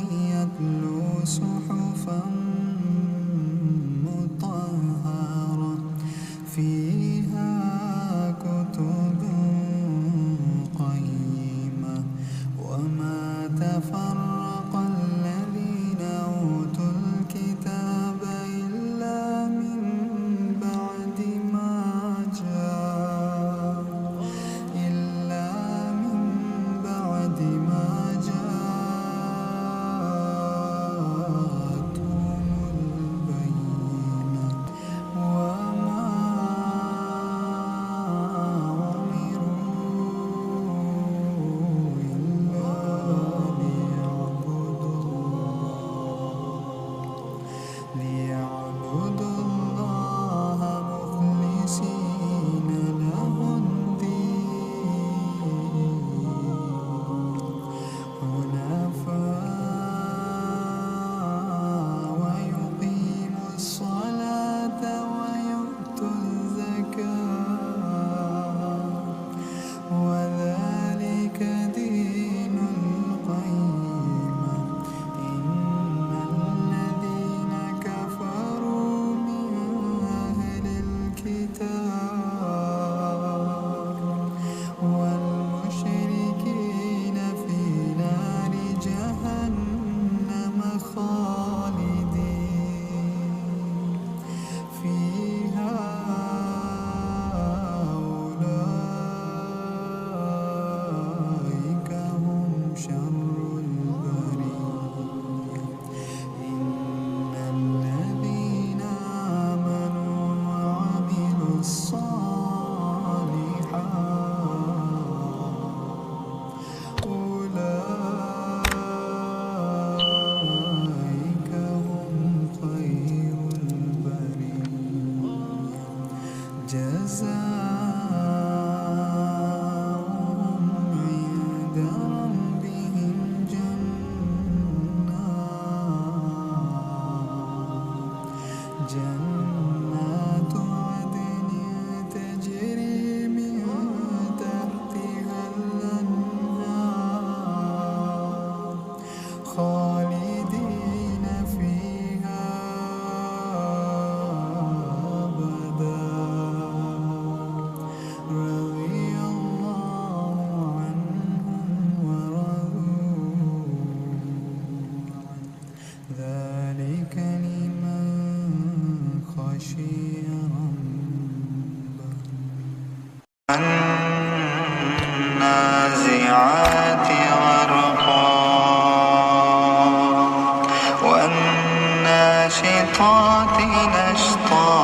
والناشطات نشطا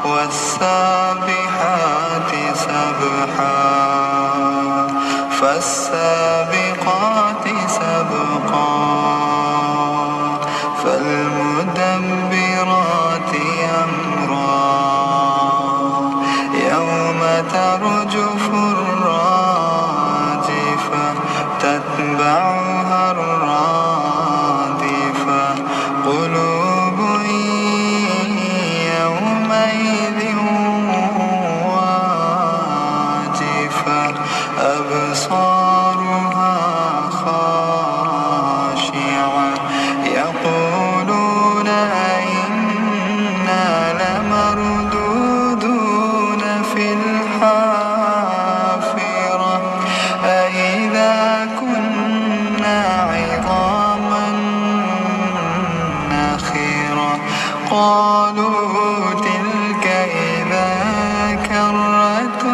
والسابحات سبحا فالسابقات سبقا فالمدبرات أمرا يوم ترجف الراجفة تتبعها الرادفة قلوب يومئذ واجفة أبصارها خاشعة يقولون أئنا لمردودون في الحافرة أئذا كنا عظاما نخرة قالوا تلك إذا كرة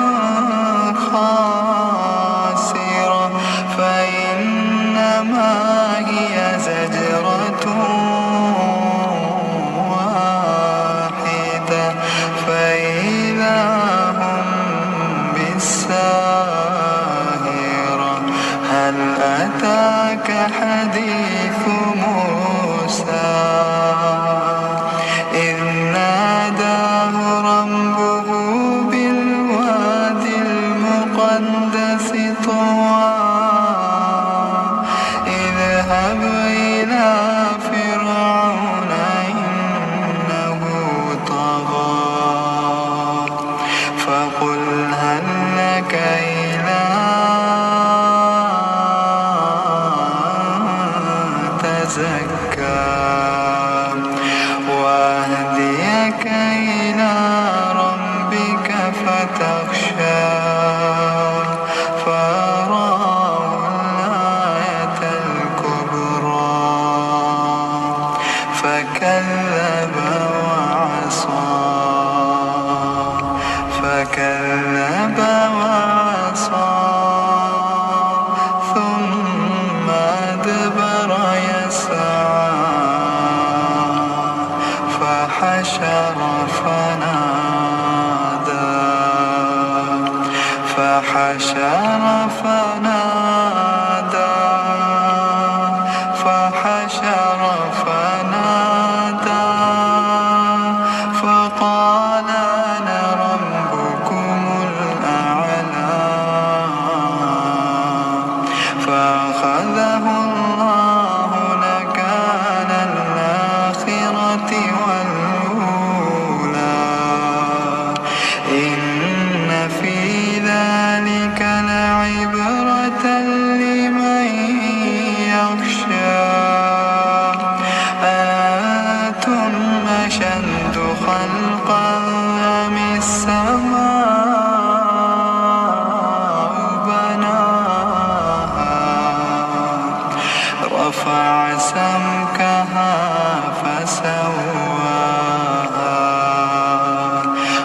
خاسرة فإنما هي زجرة واحدة فإذا هم بالساهرة هل أتاك حديث موسى إذ ناداه ربه بالواد المقدس طوى اذهب إلى فرعون إنه طغى فقل هل لك إلى تزكى وأهديك إلى ربك فتخشى فأراه الآية الكبرى فكذب وعصى ثم أدبر يسعى فحشر فنادى فقال أنا ربكم الأعلى فأخذه الله نكال الآخرة والأولى إن في ذلك لعبرة لمن يخشى أأنتم أشد خلقا أم السماء بناها رفع سمكها فسواها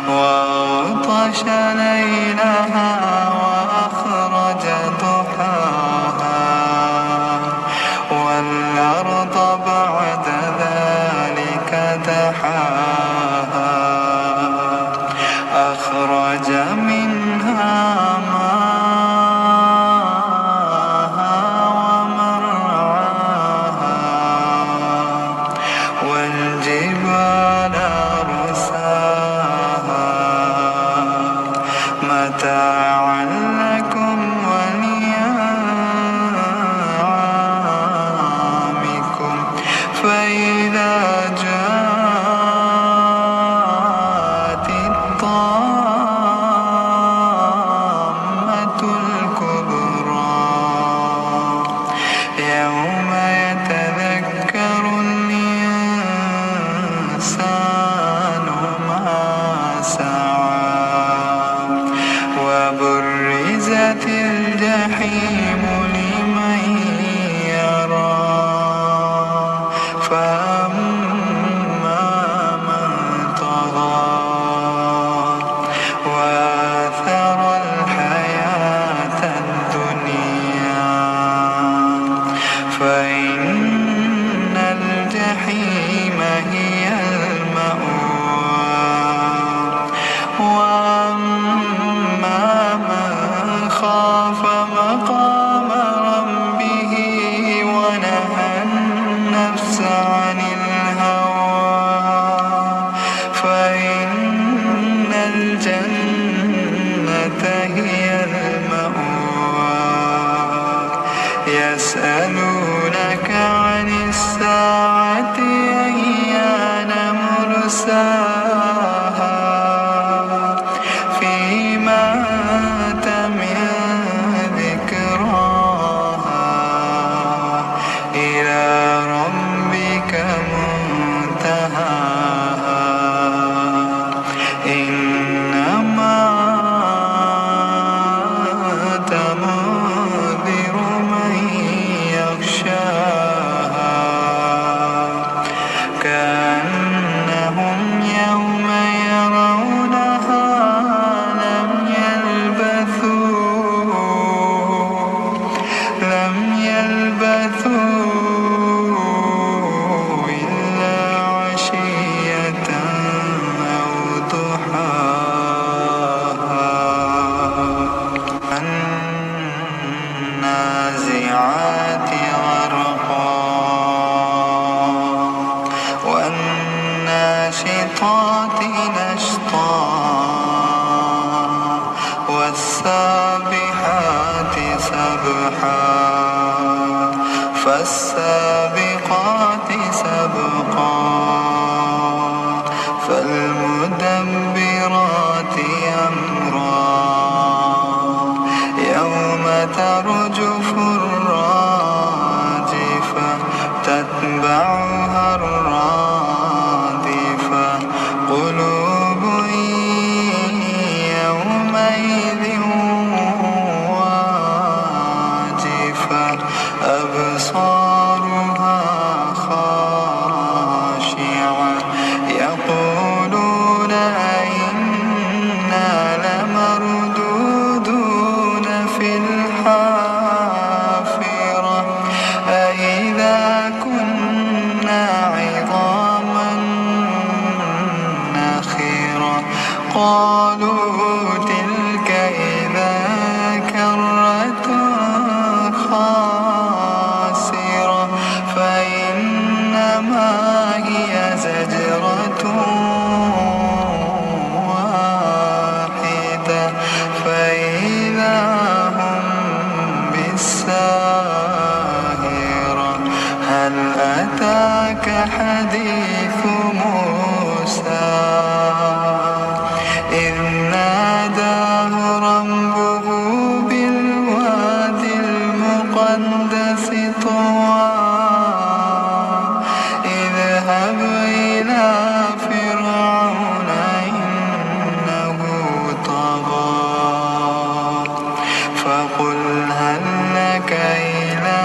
وأغطش ليلها وأخرج ضحاها والأرض بعد ذلك دحاها أخرج منها ماءها ومرعاها والجبال يسألونك عن الساعة أيان مرساها فيما أنت من ذكراها إلى ربك منتهاها إنما أنت منذر من يخشاها كأنهم يوم يرونها لم يلبثوا إلا عشية أو ضحاها النازعات غرقا والناشطات نشطا والسابحات سبحا فالسابقات سبقا فالمدبرات أمرا يوم ترجف الراجفة تتبعها الرادفة قلوب يومئذ واجفة أبصارها خاشعة يقولون أئنا لمردودون في الحافرة أئذا كنا عظاما نخرة قالوا تلك إذا كرة خاسرة فإنما هي زجرة واحدة فإذا هم بالساهرة هل أتاك حديث موسى إذ ناداه ربه بالوادي المقدس طوى اذهب إلى فرعون إنه طغى فقل هل لك إلى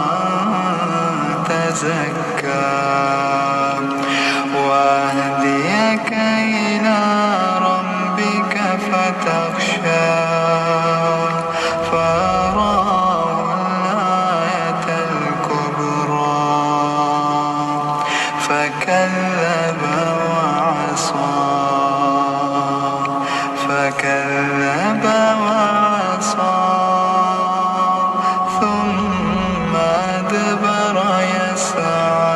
أن تزكى وأهديك إلى ربك فتخشى فأراه الآية الكبرى فكذب وعصى ثم أدبر يسعى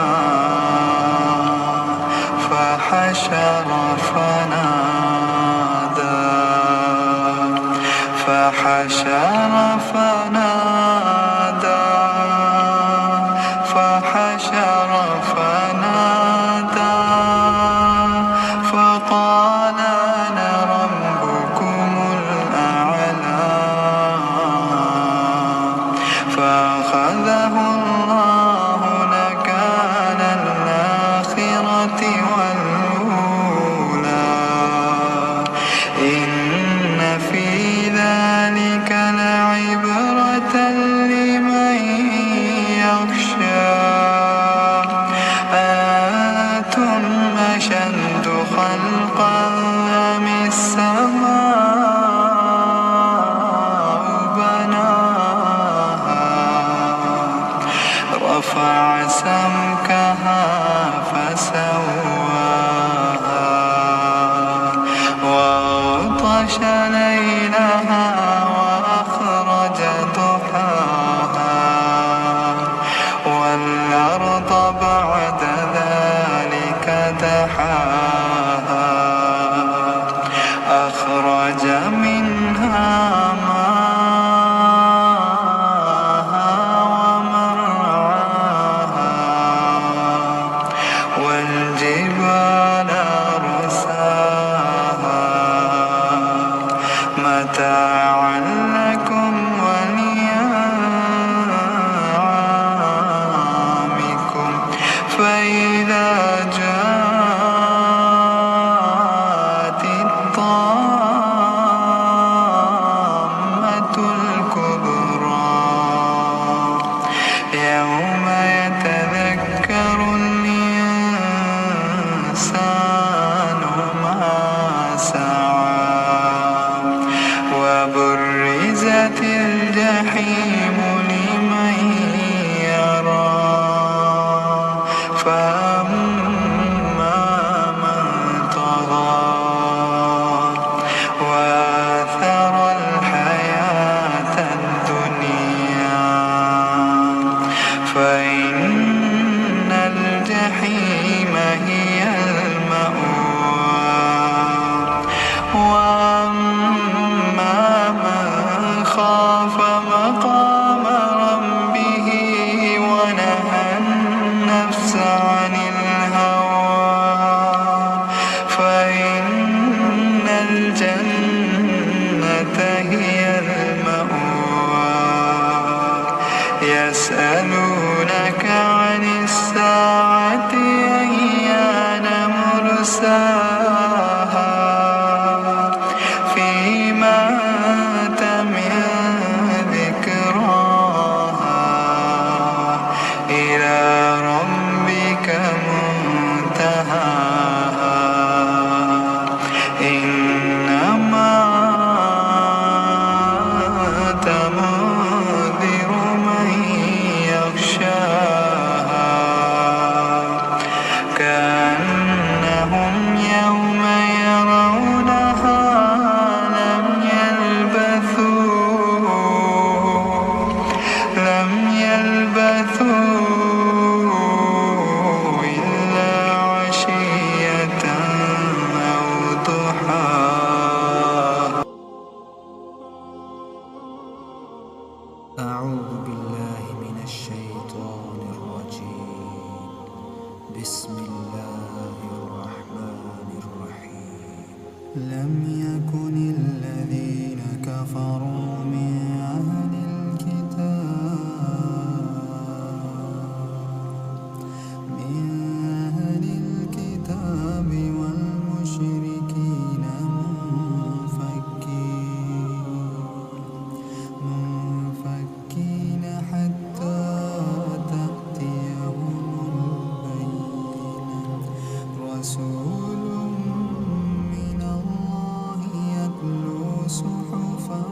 فحشر فنادى فقال أنا ربكم الأعلى فأخذه الله نكال الآخرة والأولى إن في ذلك لعبرة لمن يخشى أنتم أشد خلقا أم السماء بناها رفع سمكها فسواها وأغطش ليلها وأخرج ضحاها والأرض بعد ذلك دحاها أخرج منها ماءها لعلكم ولأنعامكم فإذا جاءت الطامة الكبرى يوم يتذكر الإنسان ما سعى وبرزت الجحيم لمن يرى فأما من طغى وآثر الحياة الدنيا فإن الجحيم هي المأوى وأما من خاف مقام ربه ونهى النفس عن الهوى فإن الجنة هي المأوى يسألونك عن الساعة أيان مرساها فيما أنت من ذكراها إلى ربك منتهاها إنما أنت منذر من يخشاها كأنهم يوم يرونها لم يلبثوا إلا عشية أو ضحاها. أعوذ بالله من الشيطان الرجيم. بسم الله الرحمن الرحيم. لم يكن الذين كفروا من أهل الكتاب والمشركين منفكين حتى تأتيهم البينة رسول من الله يتلو صحفا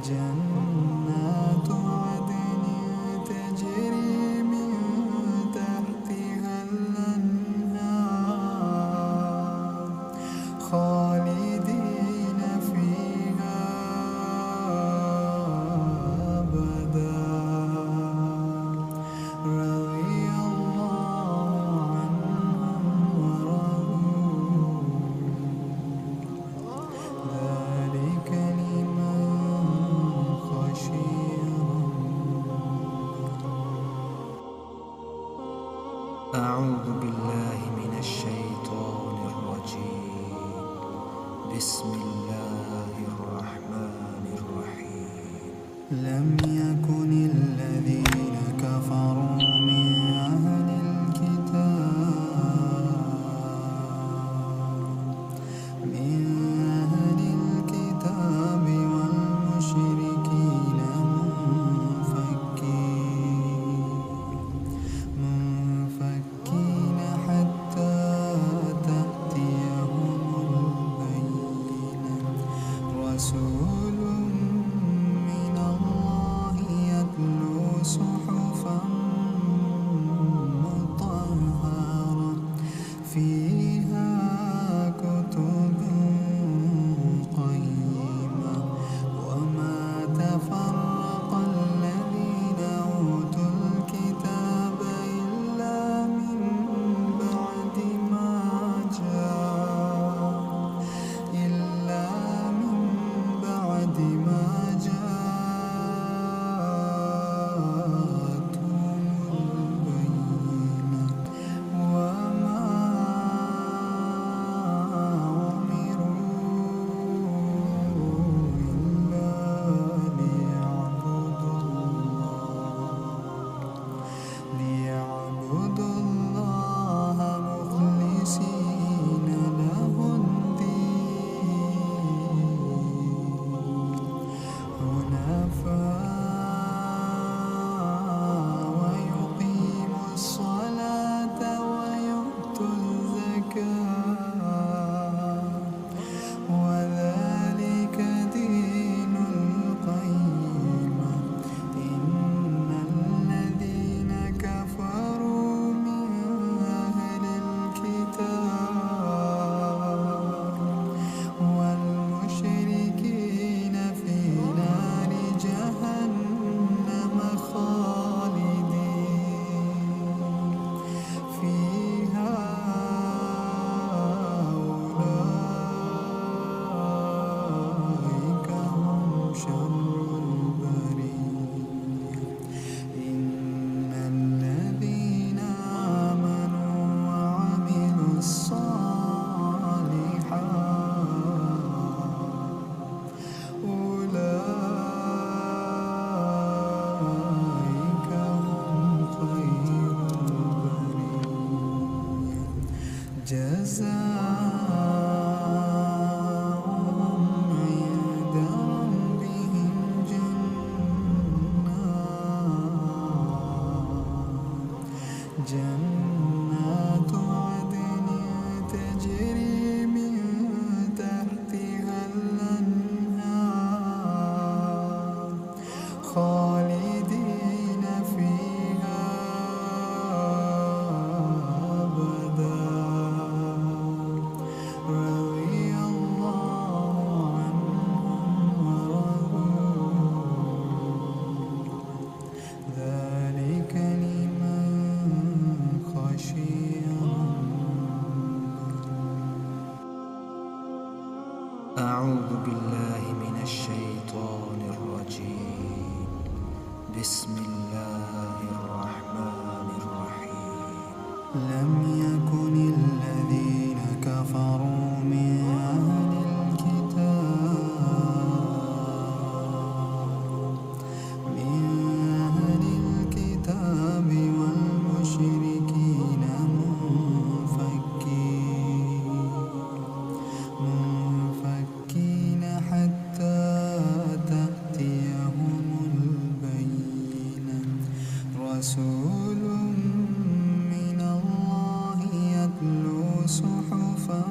جنات عدن تجري من تحتها الأنهار خالدين فيها أبدا رضي الله عنهم ورضوا ذلك لمن خشي أعوذ بالله من الشيطان الرجيم بسم الله الرحمن الرحيم لم يكن الذين كفروا من أهل الكتاب والمشركين منفكين حتى تأتيهم البينة رسول من الله يتلو صحفا مطهرة فيها كتب قيمة وما تفرق الذين أوتوا الكتاب إلا من بعد ما جاءتهم البينة وما أمروا إلا ليعبدوا الله مخلصين له الدين حنفاء ويقيموا الصلاة ويؤتوا الزكاة وذلك دين القيمة إن الذين كفروا من أهل الكتاب والمشركين في نار جهنم خالدين فيها أولئك هم شر البرية إن الذين آمنوا وعملوا الصالحات أولئك هم خير البرية جزاؤهم عند ربهم جنات عدن تجري من تحتها الأنهار خالدين فيها أبدا رضي الله عنهم ورضوا ذلك لمن خشي أعوذ بالله من الشيطان الرجيم بسم الله الرحمن الرحيم لم يكن الذين كفروا من أهل الكتاب والمشركين منفكين حتى تأتيهم البينة رسول من الله يتلو صحفا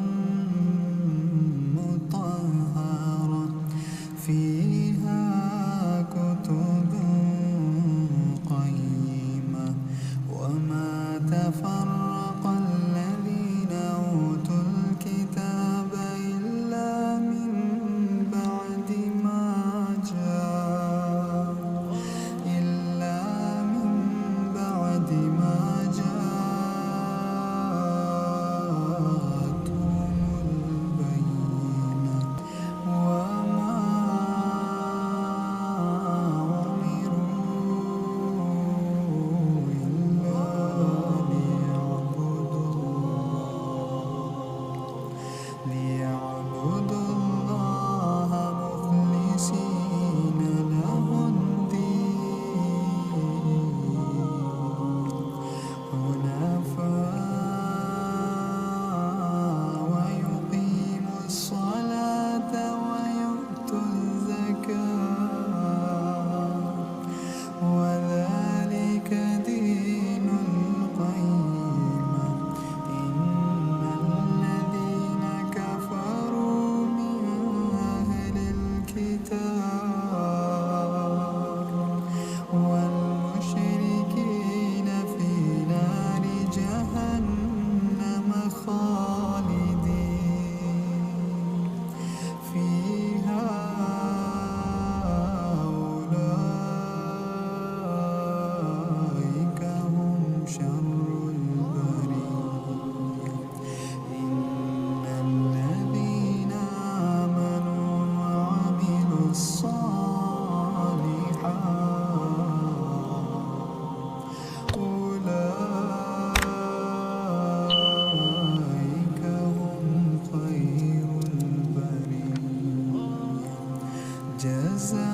جزاؤهم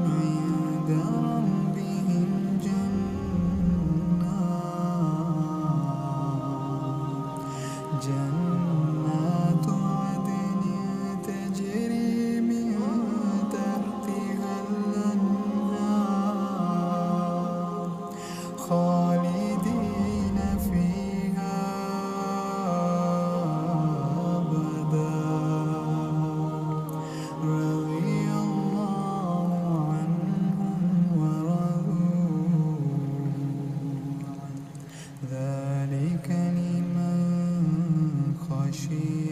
عند ربهم جنات عدن تجري من تحتها الأنهار خالدين فيها أبدا رضي الله عنهم ورضوا عنه ذلك لمن خشي